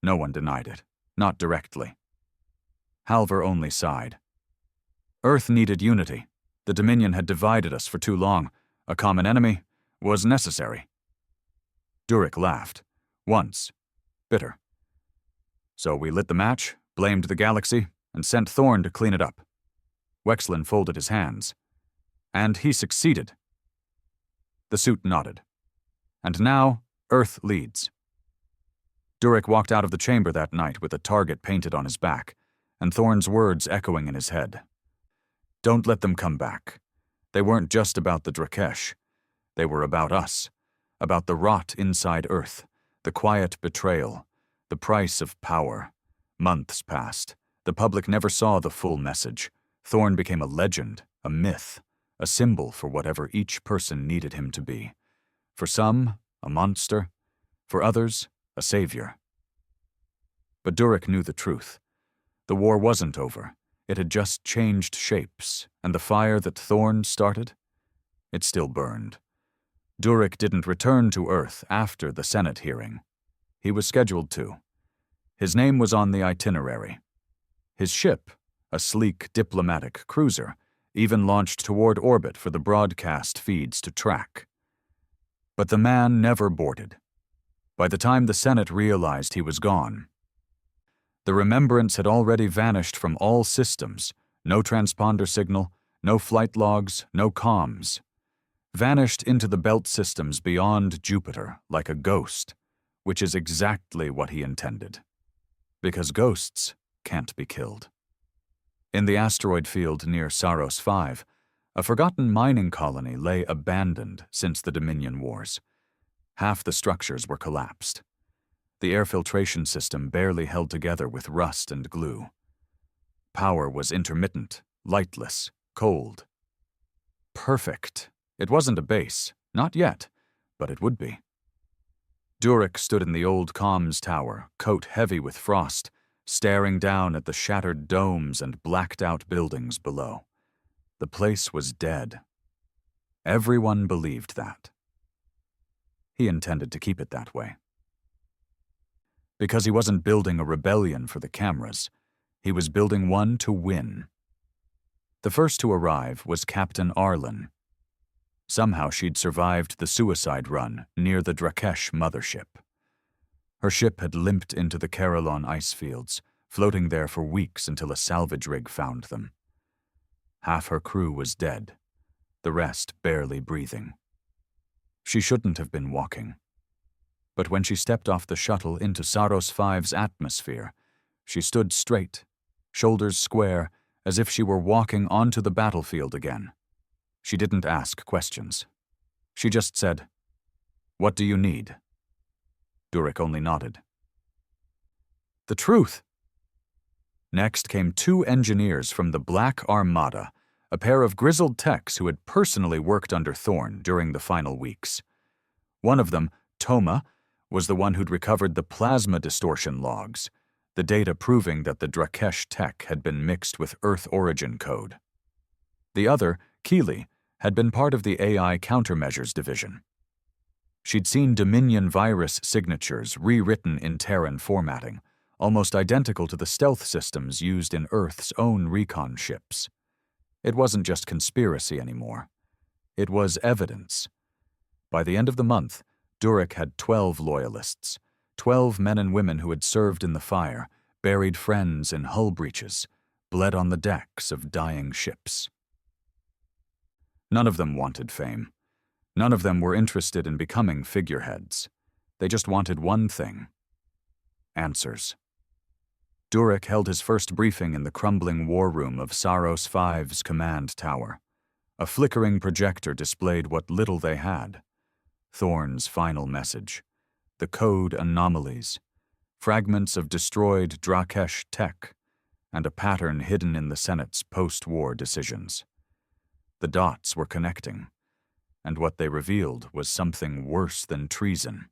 S1: No one denied it, not directly. Halver only sighed. Earth needed unity. The Dominion had divided us for too long. A common enemy was necessary. Durek laughed. Once. Bitter. So we lit the match, blamed the galaxy, and sent Thorn to clean it up. Wexlin folded his hands. And he succeeded. The suit nodded. And now, Earth leads. Durek walked out of the chamber that night with a target painted on his back, and Thorn's words echoing in his head. Don't let them come back. They weren't just about the Drakesh. They were about us, about the rot inside Earth, the quiet betrayal, the price of power. Months passed. The public never saw the full message. Thorn became a legend, a myth, a symbol for whatever each person needed him to be. For some, a monster. For others, a savior. But Durek knew the truth. The war wasn't over. It had just changed shapes, and the fire that Thorn started, it still burned. Durek didn't return to Earth after the Senate hearing. He was scheduled to. His name was on the itinerary. His ship, a sleek diplomatic cruiser, even launched toward orbit for the broadcast feeds to track. But the man never boarded. By the time the Senate realized he was gone, the remembrance had already vanished from all systems. No transponder signal, no flight logs, no comms. Vanished into the belt systems beyond Jupiter like a ghost, which is exactly what he intended. Because ghosts can't be killed. In the asteroid field near Saros 5, a forgotten mining colony lay abandoned since the Dominion Wars. Half the structures were collapsed. The air filtration system barely held together with rust and glue. Power was intermittent, lightless, cold. Perfect. It wasn't a base, not yet, but it would be. Durek stood in the old comms tower, coat heavy with frost, staring down at the shattered domes and blacked-out buildings below. The place was dead. Everyone believed that. He intended to keep it that way. Because he wasn't building a rebellion for the cameras, he was building one to win. The first to arrive was Captain Arlen. Somehow she'd survived the suicide run near the Drakesh mothership. Her ship had limped into the Carillon ice fields, floating there for weeks until a salvage rig found them. Half her crew was dead, the rest barely breathing. She shouldn't have been walking. But when she stepped off the shuttle into Saros 5's atmosphere, she stood straight, shoulders square, as if she were walking onto the battlefield again. She didn't ask questions. She just said, "What do you need?" Durek only nodded. The truth! Next came 2 engineers from the Black Armada, a pair of grizzled techs who had personally worked under Thorn during the final weeks. One of them, Toma, was the one who'd recovered the plasma distortion logs, the data proving that the Drakesh tech had been mixed with Earth origin code. The other, Keeley, had been part of the AI Countermeasures Division. She'd seen Dominion virus signatures rewritten in Terran formatting, almost identical to the stealth systems used in Earth's own recon ships. It wasn't just conspiracy anymore. It was evidence. By the end of the month, Durek had 12 loyalists, 12 men and women who had served in the fire, buried friends in hull breaches, bled on the decks of dying ships. None of them wanted fame. None of them were interested in becoming figureheads. They just wanted one thing: answers. Durek held his first briefing in the crumbling war room of Saros V's command tower. A flickering projector displayed what little they had: Thorn's final message, the code anomalies, fragments of destroyed Drakesh tech, and a pattern hidden in the Senate's post-war decisions. The dots were connecting, and what they revealed was something worse than treason.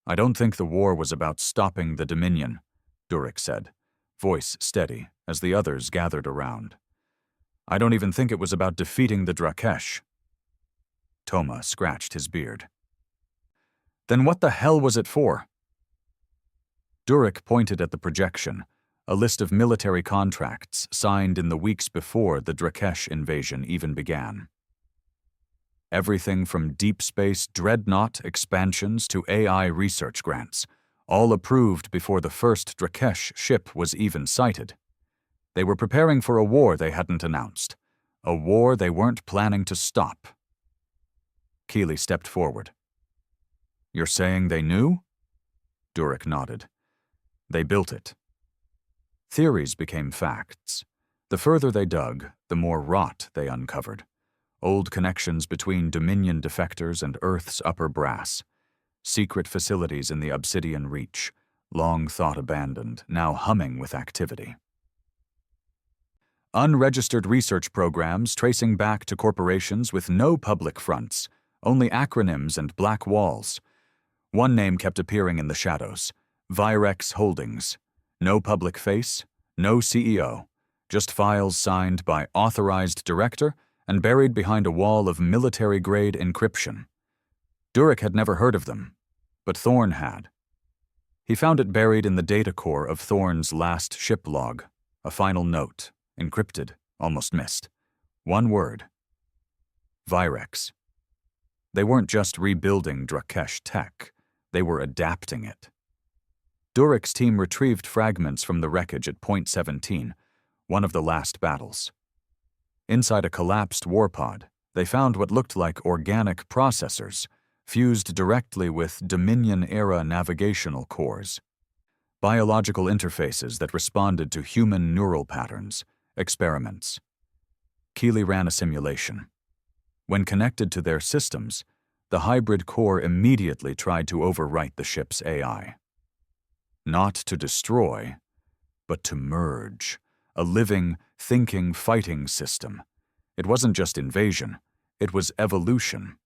S1: "I don't think the war was about stopping the Dominion," Durek said, voice steady as the others gathered around. "I don't even think it was about defeating the Drakesh." Toma scratched his beard. "Then what the hell was it for?" Durek pointed at the projection, a list of military contracts signed in the weeks before the Drakesh invasion even began. Everything from deep space dreadnought expansions to AI research grants, all approved before the first Drakesh ship was even sighted. They were preparing for a war they hadn't announced, a war they weren't planning to stop. Keeley stepped forward. "You're saying they knew?" Durek nodded. "They built it." Theories became facts. The further they dug, the more rot they uncovered. Old connections between Dominion defectors and Earth's upper brass. Secret facilities in the Obsidian Reach, long thought abandoned, now humming with activity. Unregistered research programs tracing back to corporations with no public fronts, only acronyms and black walls. One name kept appearing in the shadows: Virex Holdings. No public face, no CEO, just files signed by authorized director and buried behind a wall of military-grade encryption. Durek had never heard of them, but Thorn had. He found it buried in the data core of Thorn's last ship log, a final note, encrypted, almost missed. One word: Virex. They weren't just rebuilding Drakesh tech, they were adapting it. Durek's team retrieved fragments from the wreckage at Point 17, one of the last battles. Inside a collapsed warpod, they found what looked like organic processors, fused directly with Dominion-era navigational cores. Biological interfaces that responded to human neural patterns, experiments. Keeley ran a simulation. When connected to their systems, the hybrid core immediately tried to overwrite the ship's AI. Not to destroy, but to merge. A living, thinking, fighting system. It wasn't just invasion, it was evolution.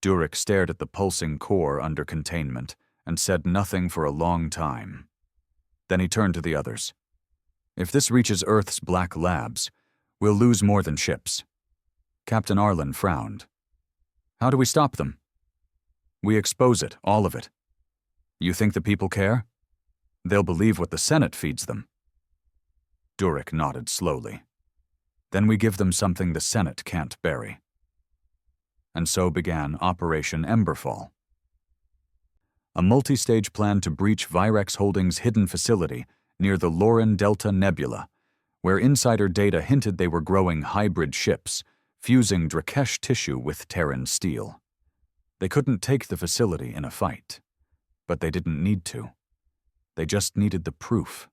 S1: Durek stared at the pulsing core under containment and said nothing for a long time. Then he turned to the others. "If this reaches Earth's black labs, we'll lose more than ships." Captain Arlen frowned. "How do we stop them?" "We expose it, all of it." "You think the people care?" "They'll believe what the Senate feeds them." Durek nodded slowly. "Then we give them something the Senate can't bury." And so began Operation Emberfall. A multi-stage plan to breach Virex Holdings' hidden facility near the Lauren Delta Nebula, where insider data hinted they were growing hybrid ships, fusing Drakesh tissue with Terran steel. They couldn't take the facility in a fight, but they didn't need to. They just needed the proof.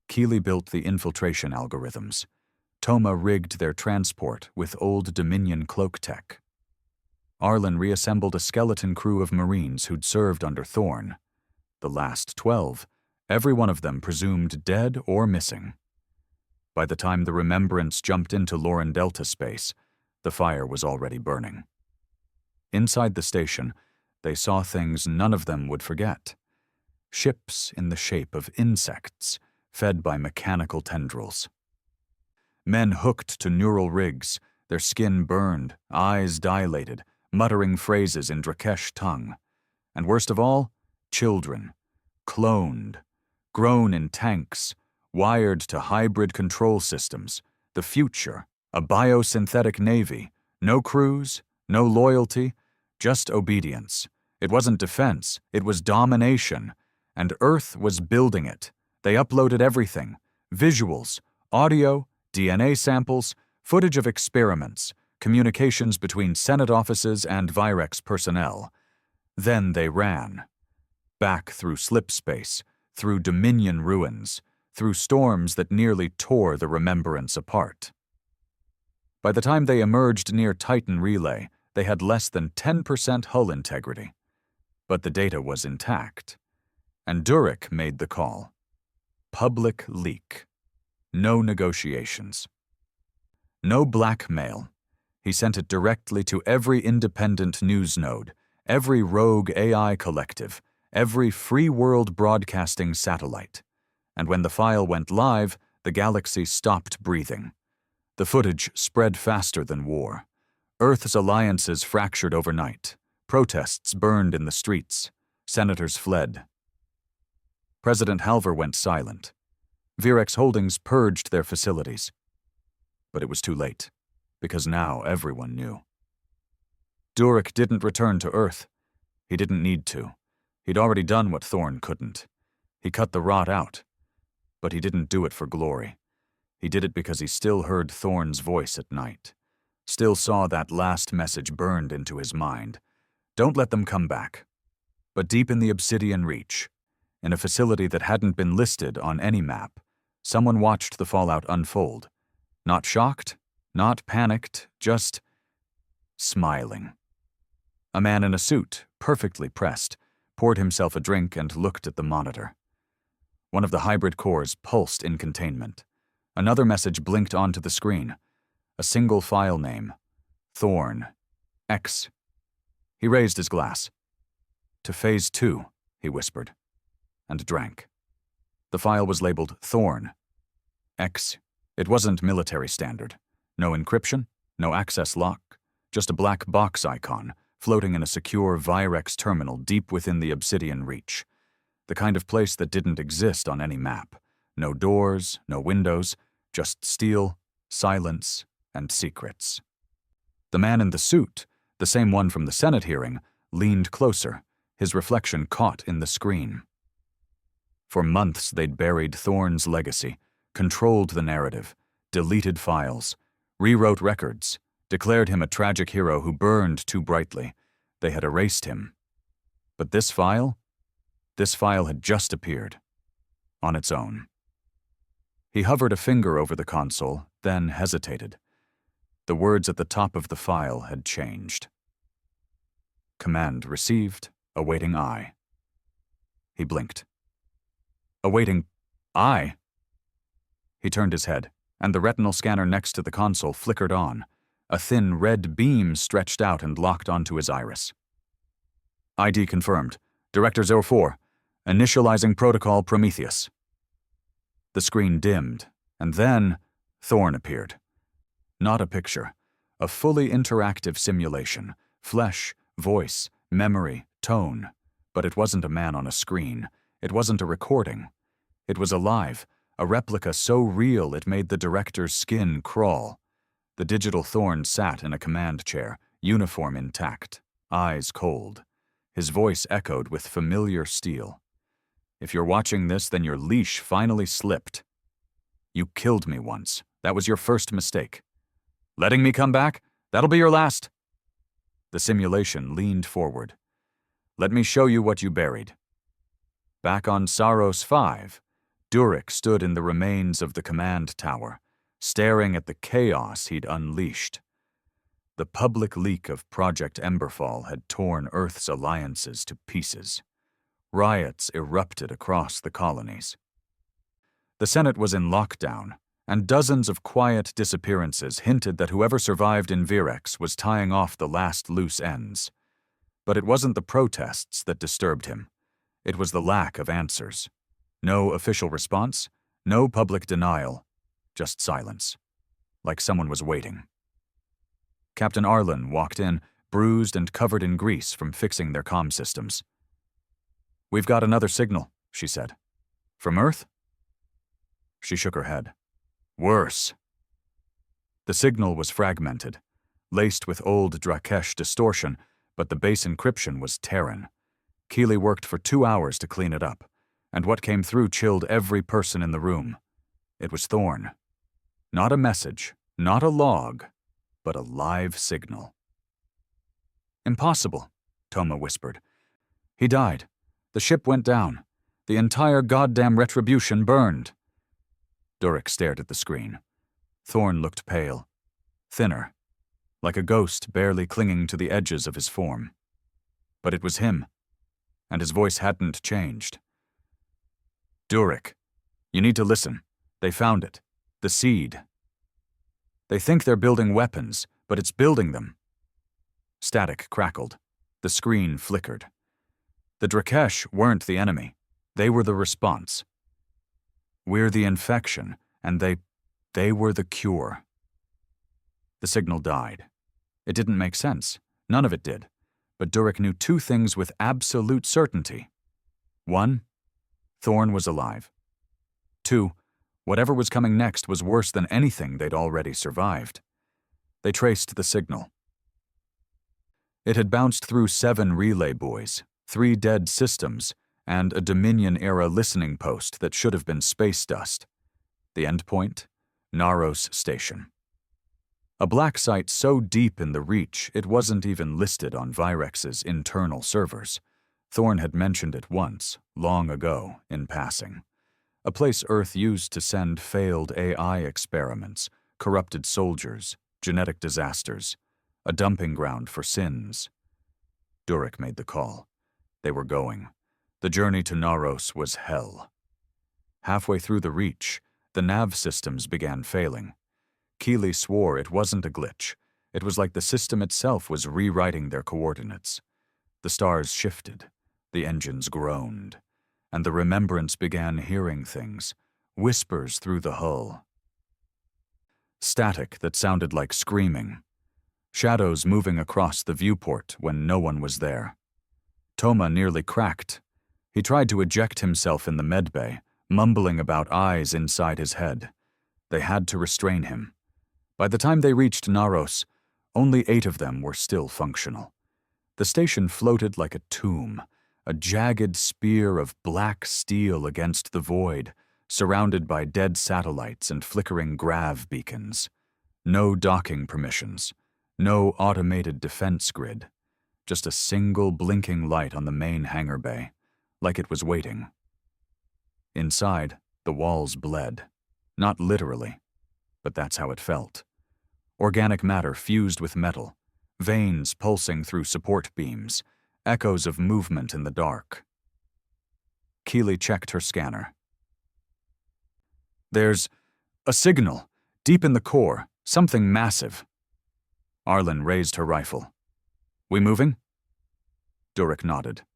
S1: Keeley built the infiltration algorithms. Toma rigged their transport with old Dominion cloak tech. Arlen reassembled a skeleton crew of Marines who'd served under Thorn. The last 12, every one of them presumed dead or missing. By the time the Remembrance jumped into Lauren Delta space, the fire was already burning. Inside the station, they saw things none of them would forget. Ships in the shape of insects, fed by mechanical tendrils. Men hooked to neural rigs, their skin burned, eyes dilated, muttering phrases in Drakesh tongue. And worst of all, children, cloned, grown in tanks, wired to hybrid control systems, the future, a biosynthetic navy, no crews, no loyalty, just obedience. It wasn't defense, it was domination, and Earth was building it. They uploaded everything, Visuals, audio, DNA samples, footage of experiments, communications between Senate offices and Virex personnel. Then they ran. Back through slip space, through Dominion ruins, through storms that nearly tore the remembrance apart. By the time they emerged near Titan Relay, they had less than 10% hull integrity. But the data was intact. And Durek made the call. Public leak. No negotiations. No blackmail. He sent it directly to every independent news node, every rogue AI collective, every free world broadcasting satellite. And when the file went live, the galaxy stopped breathing. The footage spread faster than war. Earth's alliances fractured overnight. Protests burned in the streets. Senators fled. President Halver went silent. Virex Holdings purged their facilities. But it was too late, because now everyone knew. Durek didn't return to Earth. He didn't need to. He'd already done what Thorn couldn't. He cut the rot out. But he didn't do it for glory. He did it because he still heard Thorn's voice at night. Still saw that last message burned into his mind. Don't let them come back. But deep in the Obsidian Reach, in a facility that hadn't been listed on any map, someone watched the fallout unfold. Not shocked, not panicked, just smiling. A man in a suit, perfectly pressed, poured himself a drink and looked at the monitor. One of the hybrid cores pulsed in containment. Another message blinked onto the screen. A single file name. Thorn. X. He raised his glass. To Phase 2, he whispered, and drank. The file was labeled Thorn. X. It wasn't military standard. No encryption, no access lock, just a black box icon floating in a secure Virex terminal deep within the Obsidian Reach. The kind of place that didn't exist on any map. No doors, no windows, just steel, silence, and secrets. The man in the suit, the same one from the Senate hearing, leaned closer, his reflection caught in the screen. For months they'd buried Thorn's legacy, controlled the narrative, deleted files, rewrote records, declared him a tragic hero who burned too brightly. They had erased him. But this file had just appeared, on its own. He hovered a finger over the console, then hesitated. The words at the top of the file had changed. Command received, awaiting I. He blinked. Awaiting I? He turned his head, and the retinal scanner next to the console flickered on. A thin red beam stretched out and locked onto his iris. ID confirmed. Director 04. Initializing protocol Prometheus. The screen dimmed, and then Thorn appeared. Not a picture. A fully interactive simulation. Flesh, voice, memory, tone. But it wasn't a man on a screen. It wasn't a recording. It was alive, a replica so real it made the director's skin crawl. The digital Thorn sat in a command chair, uniform intact, eyes cold. His voice echoed with familiar steel. If you're watching this, then your leash finally slipped. You killed me once. That was your first mistake. Letting me come back? That'll be your last. The simulation leaned forward. Let me show you what you buried. Back on Saros 5, Durek stood in the remains of the command tower, staring at the chaos he'd unleashed. The public leak of Project Emberfall had torn Earth's alliances to pieces. Riots erupted across the colonies. The Senate was in lockdown, and dozens of quiet disappearances hinted that whoever survived in Virex was tying off the last loose ends. But it wasn't the protests that disturbed him. It was the lack of answers. No official response, no public denial, just silence, like someone was waiting. Captain Arlen walked in, bruised and covered in grease from fixing their comm systems. We've got another signal, she said. From Earth? She shook her head. Worse. The signal was fragmented, laced with old Drakesh distortion, but the base encryption was Terran. Keeley worked for 2 hours to clean it up, and what came through chilled every person in the room. It was Thorn. Not a message, not a log, but a live signal. "Impossible," Toma whispered. "He died. The ship went down. The entire goddamn retribution burned." Durek stared at the screen. Thorn looked pale, thinner, like a ghost barely clinging to the edges of his form. But it was him, and his voice hadn't changed. "Durek, you need to listen. They found it. The seed. They think they're building weapons, but it's building them." Static crackled. The screen flickered. The Drakesh weren't the enemy. They were the response. We're the infection, and they were the cure. The signal died. It didn't make sense. None of it did. But Durek knew two things with absolute certainty. One, Thorn was alive. Two, whatever was coming next was worse than anything they'd already survived. They traced the signal. It had bounced through 7 relay buoys, 3 dead systems, and a Dominion-era listening post that should have been space dust. The endpoint? Naros Station. A black site so deep in the reach it wasn't even listed on Virex's internal servers. Thorn had mentioned it once, long ago, in passing. A place Earth used to send failed AI experiments, corrupted soldiers, genetic disasters, a dumping ground for sins. Durek made the call. They were going. The journey to Naros was hell. Halfway through the reach, the nav systems began failing. Keeley swore it wasn't a glitch. It was like the system itself was rewriting their coordinates. The stars shifted, the engines groaned, and the Remembrance began hearing things, whispers through the hull. Static that sounded like screaming. Shadows moving across the viewport when no one was there. Toma nearly cracked. He tried to eject himself in the medbay, mumbling about eyes inside his head. They had to restrain him. By the time they reached Naros, only 8 of them were still functional. The station floated like a tomb, a jagged spear of black steel against the void, surrounded by dead satellites and flickering grav beacons. No docking permissions, no automated defense grid, just a single blinking light on the main hangar bay, like it was waiting. Inside, the walls bled. Not literally, but that's how it felt. Organic matter fused with metal, veins pulsing through support beams, echoes of movement in the dark. Keeley checked her scanner. "There's a signal, deep in the core, something massive." Arlen raised her rifle. "We moving?" Durek nodded.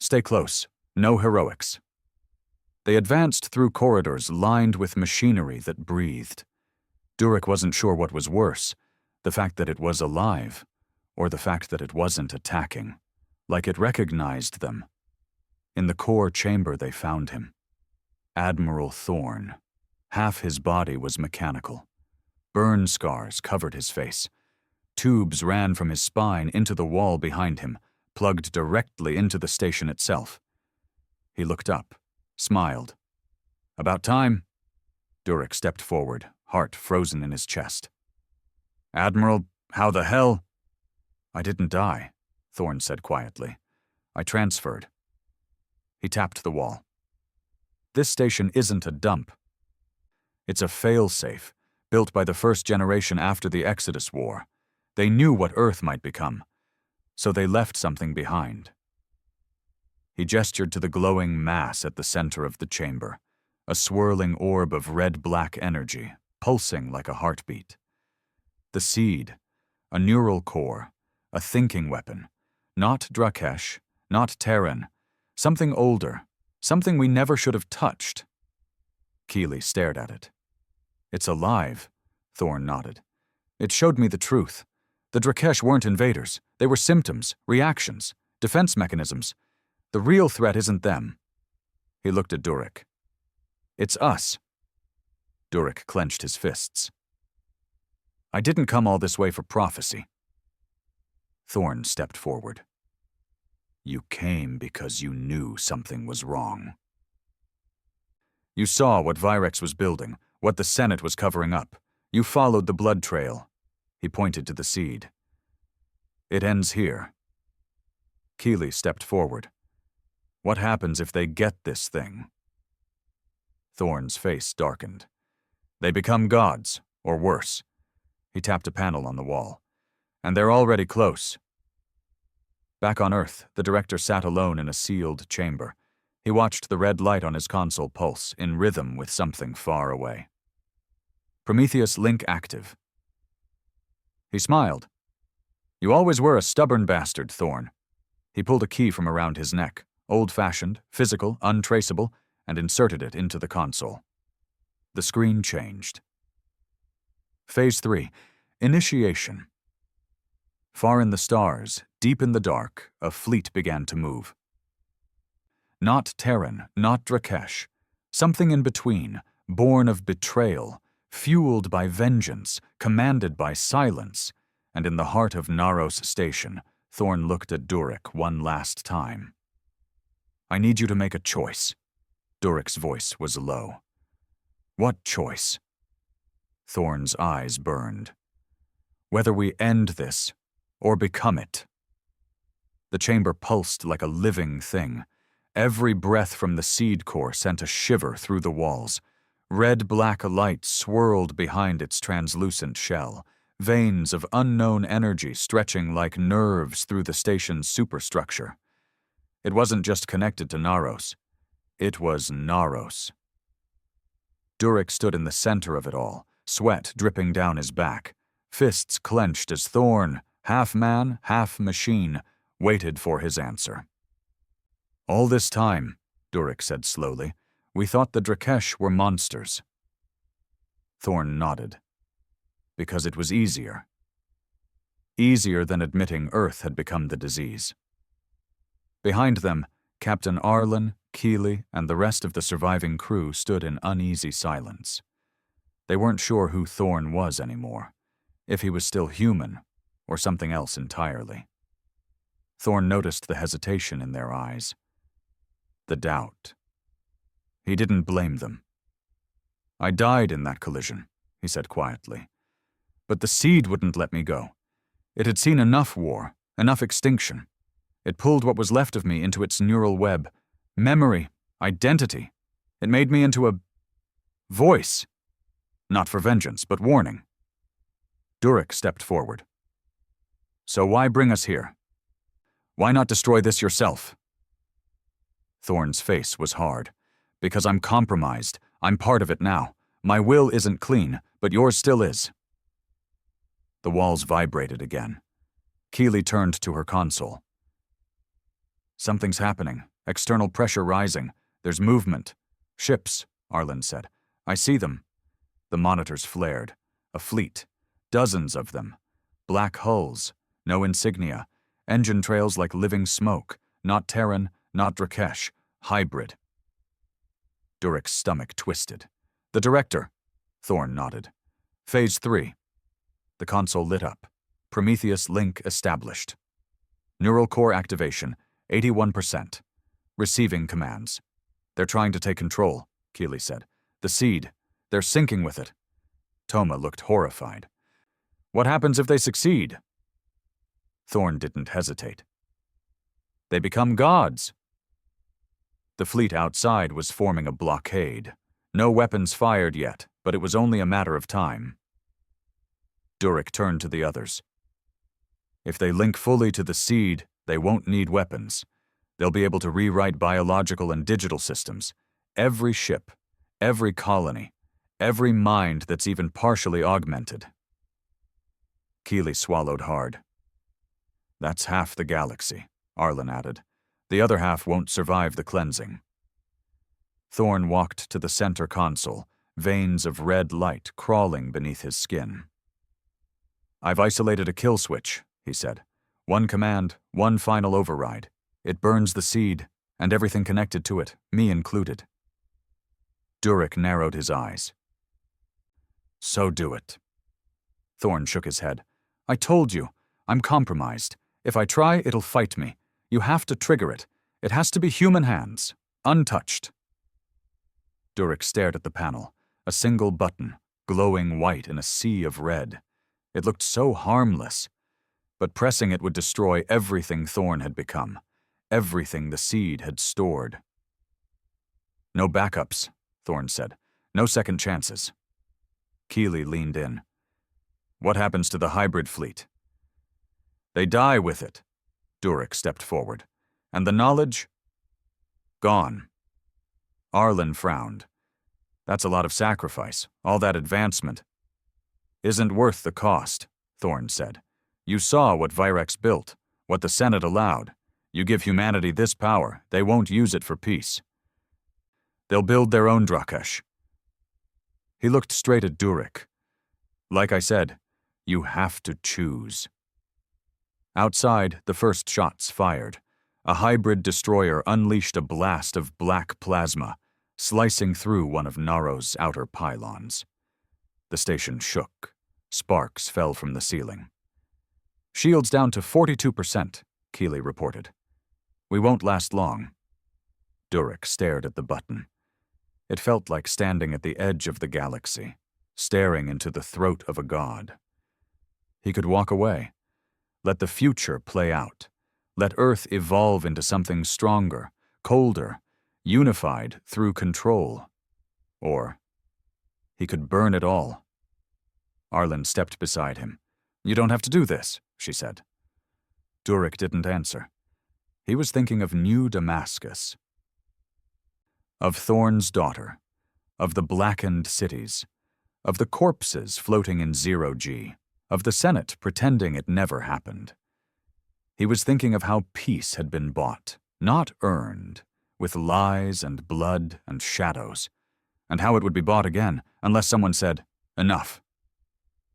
S1: "Stay close. No heroics." They advanced through corridors lined with machinery that breathed. Durek wasn't sure what was worse, the fact that it was alive, or the fact that it wasn't attacking, like it recognized them. In the core chamber they found him. Admiral Thorn. Half his body was mechanical. Burn scars covered his face. Tubes ran from his spine into the wall behind him, plugged directly into the station itself. He looked up, smiled. "About time." Durek stepped forward, heart frozen in his chest. "Admiral, how the hell?" "I didn't die," Thorn said quietly. "I transferred." He tapped the wall. "This station isn't a dump. It's a failsafe, built by the first generation after the Exodus War. They knew what Earth might become, so they left something behind." He gestured to the glowing mass at the center of the chamber, a swirling orb of red-black energy, pulsing like a heartbeat. The seed, a neural core, a thinking weapon, not Drakesh, not Terran, something older, something we never should have touched. Keeley stared at it. "It's alive," Thorn nodded. "It showed me the truth. The Drakesh weren't invaders. They were symptoms, reactions, defense mechanisms. The real threat isn't them." He looked at Durek. "It's us." Durek clenched his fists. "I didn't come all this way for prophecy." Thorn stepped forward. "You came because you knew something was wrong. You saw what Virex was building, What the Senate was covering up. You followed the blood trail. He pointed to the seed. It ends here. Keeley stepped forward. What happens if they get this thing? Thorne's face darkened. They become gods, or worse. He tapped a panel on the wall. And they're already close. Back on Earth, the director sat alone in a sealed chamber. He watched the red light on his console pulse, in rhythm with something far away. Prometheus link active. He smiled. You always were a stubborn bastard, Thorne. He pulled a key from around his neck, old-fashioned, physical, untraceable, and inserted it into the console. The screen changed. Phase 3. Initiation. Far in the stars, deep in the dark, a fleet began to move. Not Terran, not Drakesh. Something in between, born of betrayal, fueled by vengeance, commanded by silence, and in the heart of Naros Station, Thorne looked at Durek one last time. I need you to make a choice. Durek's voice was low. What choice? Thorne's eyes burned. Whether we end this, or become it. The chamber pulsed like a living thing. Every breath from the seed core sent a shiver through the walls. Red-black light swirled behind its translucent shell, veins of unknown energy stretching like nerves through the station's superstructure. It wasn't just connected to Naros. It was Naros. Durek stood in the center of it all, sweat dripping down his back, fists clenched as Thorne, half man, half machine, waited for his answer. All this time, Durek said slowly, we thought the Drakesh were monsters. Thorne nodded. Because it was easier. Easier than admitting Earth had become the disease. Behind them, Captain Arlen, Keeley, and the rest of the surviving crew stood in uneasy silence. They weren't sure who Thorne was anymore, if he was still human, or something else entirely. Thorne noticed the hesitation in their eyes. The doubt. He didn't blame them. I died in that collision, he said quietly. But the seed wouldn't let me go. It had seen enough war, enough extinction. It pulled what was left of me into its neural web. Memory, identity. It made me into a voice. Not for vengeance, but warning. Durek stepped forward. So why bring us here? Why not destroy this yourself? Thorne's face was hard. Because I'm compromised. I'm part of it now. My will isn't clean, but yours still is. The walls vibrated again. Keeley turned to her console. Something's happening. External pressure rising. There's movement. Ships, Arlen said. I see them. The monitors flared. A fleet. Dozens of them. Black hulls. No insignia. Engine trails like living smoke. Not Terran, not Drakesh. Hybrid. Durek's stomach twisted. The director. Thorne nodded. Phase 3. The console lit up. Prometheus link established. Neural core activation, 81%. Receiving commands. They're trying to take control, Keeley said. The seed. They're syncing with it. Toma looked horrified. What happens if they succeed? Thorne didn't hesitate. They become gods. The fleet outside was forming a blockade. No weapons fired yet, but it was only a matter of time. Durek turned to the others. If they link fully to the seed, they won't need weapons. They'll be able to rewrite biological and digital systems. Every ship, every colony, every mind that's even partially augmented. Keeley swallowed hard. That's half the galaxy, Arlen added. The other half won't survive the cleansing. Thorne walked to the center console, veins of red light crawling beneath his skin. I've isolated a kill switch, he said. One command, one final override. It burns the seed, and everything connected to it, me included. Durek narrowed his eyes. So do it. Thorne shook his head. I told you, I'm compromised. If I try, it'll fight me. You have to trigger it. It has to be human hands, untouched. Durek stared at the panel. a single button, glowing white in a sea of red. It looked so harmless, but pressing it would destroy everything Thorn had become, everything the seed had stored. "No backups," Thorn said. "No second chances." Keeley leaned in. "What happens to the hybrid fleet?" "They die with it." Durek stepped forward. "And the knowledge? Gone." Arlen frowned. "That's a lot of sacrifice, all that advancement." "Isn't worth the cost," Thorn said. "You saw what Virex built, what the Senate allowed. You give humanity this power, they won't use it for peace. They'll build their own Drakesh." He looked straight at Durek. "Like I said, you have to choose." Outside, the first shots fired. A hybrid destroyer unleashed a blast of black plasma, slicing through one of Naro's outer pylons. The station shook. Sparks fell from the ceiling. "Shields down to 42%, Keeley reported. "We won't last long." Durek stared at the button. It felt like standing at the edge of the galaxy, staring into the throat of a god. He could walk away. Let the future play out. Let Earth evolve into something stronger, colder, unified through control. Or he could burn it all. Arlen stepped beside him. "You don't have to do this," she said. Durek didn't answer. He was thinking of New Damascus. Of Thorn's daughter. Of the blackened cities. Of the corpses floating in zero-G. Of the Senate pretending it never happened. He was thinking of how peace had been bought, not earned, with lies and blood and shadows, and how it would be bought again unless someone said, "Enough."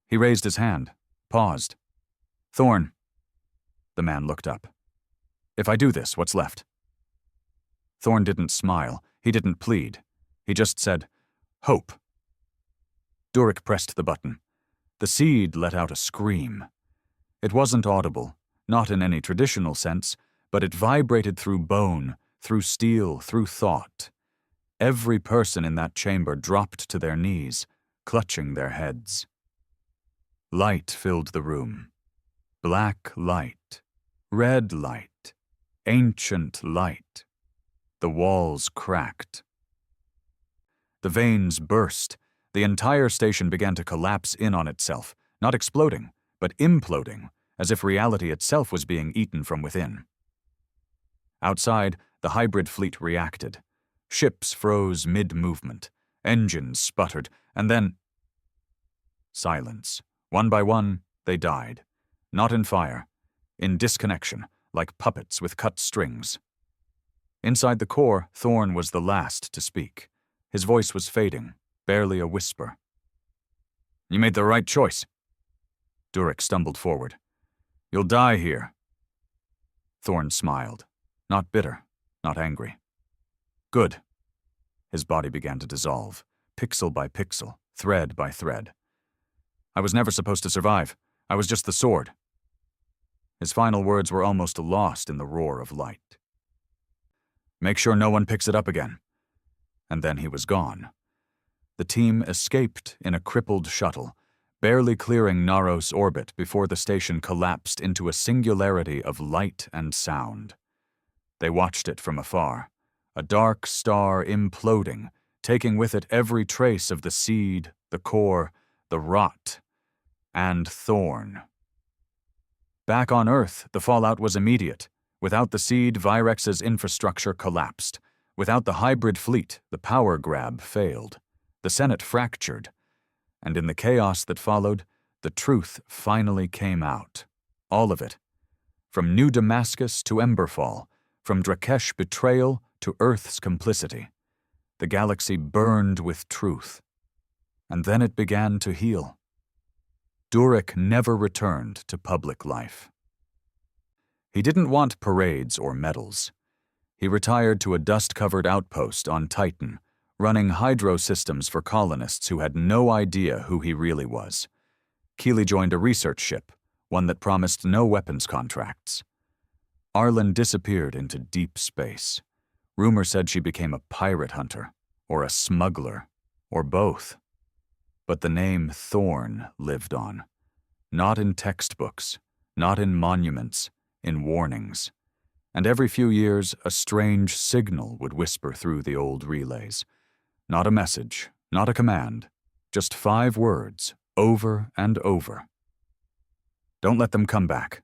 S1: He raised his hand, paused. "Thorn." The man looked up. "If I do this, what's left?" Thorn didn't smile, he didn't plead. He just said, "Hope." Durek pressed the button. The seed let out a scream. It wasn't audible, not in any traditional sense, but it vibrated through bone, through steel, through thought. Every person in that chamber dropped to their knees, clutching their heads. Light filled the room. Black light, red light, ancient light. The walls cracked. The veins burst. The entire station began to collapse in on itself, not exploding, but imploding, as if reality itself was being eaten from within. Outside, the hybrid fleet reacted. Ships froze mid-movement, engines sputtered, and then silence. One by one, they died. Not in fire, in disconnection, like puppets with cut strings. Inside the core, Thorn was the last to speak. His voice was fading, barely a whisper. "You made the right choice." Durek stumbled forward. "You'll die here." Thorn smiled. Not bitter, not angry. "Good." His body began to dissolve, pixel by pixel, thread by thread. "I was never supposed to survive. I was just the sword." His final words were almost lost in the roar of light. "Make sure no one picks it up again." And then he was gone. The team escaped in a crippled shuttle, barely clearing Naros orbit before the station collapsed into a singularity of light and sound. They watched it from afar, a dark star imploding, taking with it every trace of the seed, the core, the rot, and Thorn. Back on Earth, the fallout was immediate. Without the seed, Virex's infrastructure collapsed. Without the hybrid fleet, the power grab failed. The Senate fractured. And in the chaos that followed, the truth finally came out. All of it. From New Damascus to Emberfall, from Drakesh betrayal to Earth's complicity. The galaxy burned with truth. And then it began to heal. Durek never returned to public life. He didn't want parades or medals. He retired to a dust-covered outpost on Titan, running hydro systems for colonists who had no idea who he really was. Keeley joined a research ship, one that promised no weapons contracts. Arlen disappeared into deep space. Rumor said she became a pirate hunter, or a smuggler, or both. But the name Thorn lived on. Not in textbooks, not in monuments, in warnings. And every few years, a strange signal would whisper through the old relays. Not a message, not a command, just 5 words, over and over. Don't let them come back.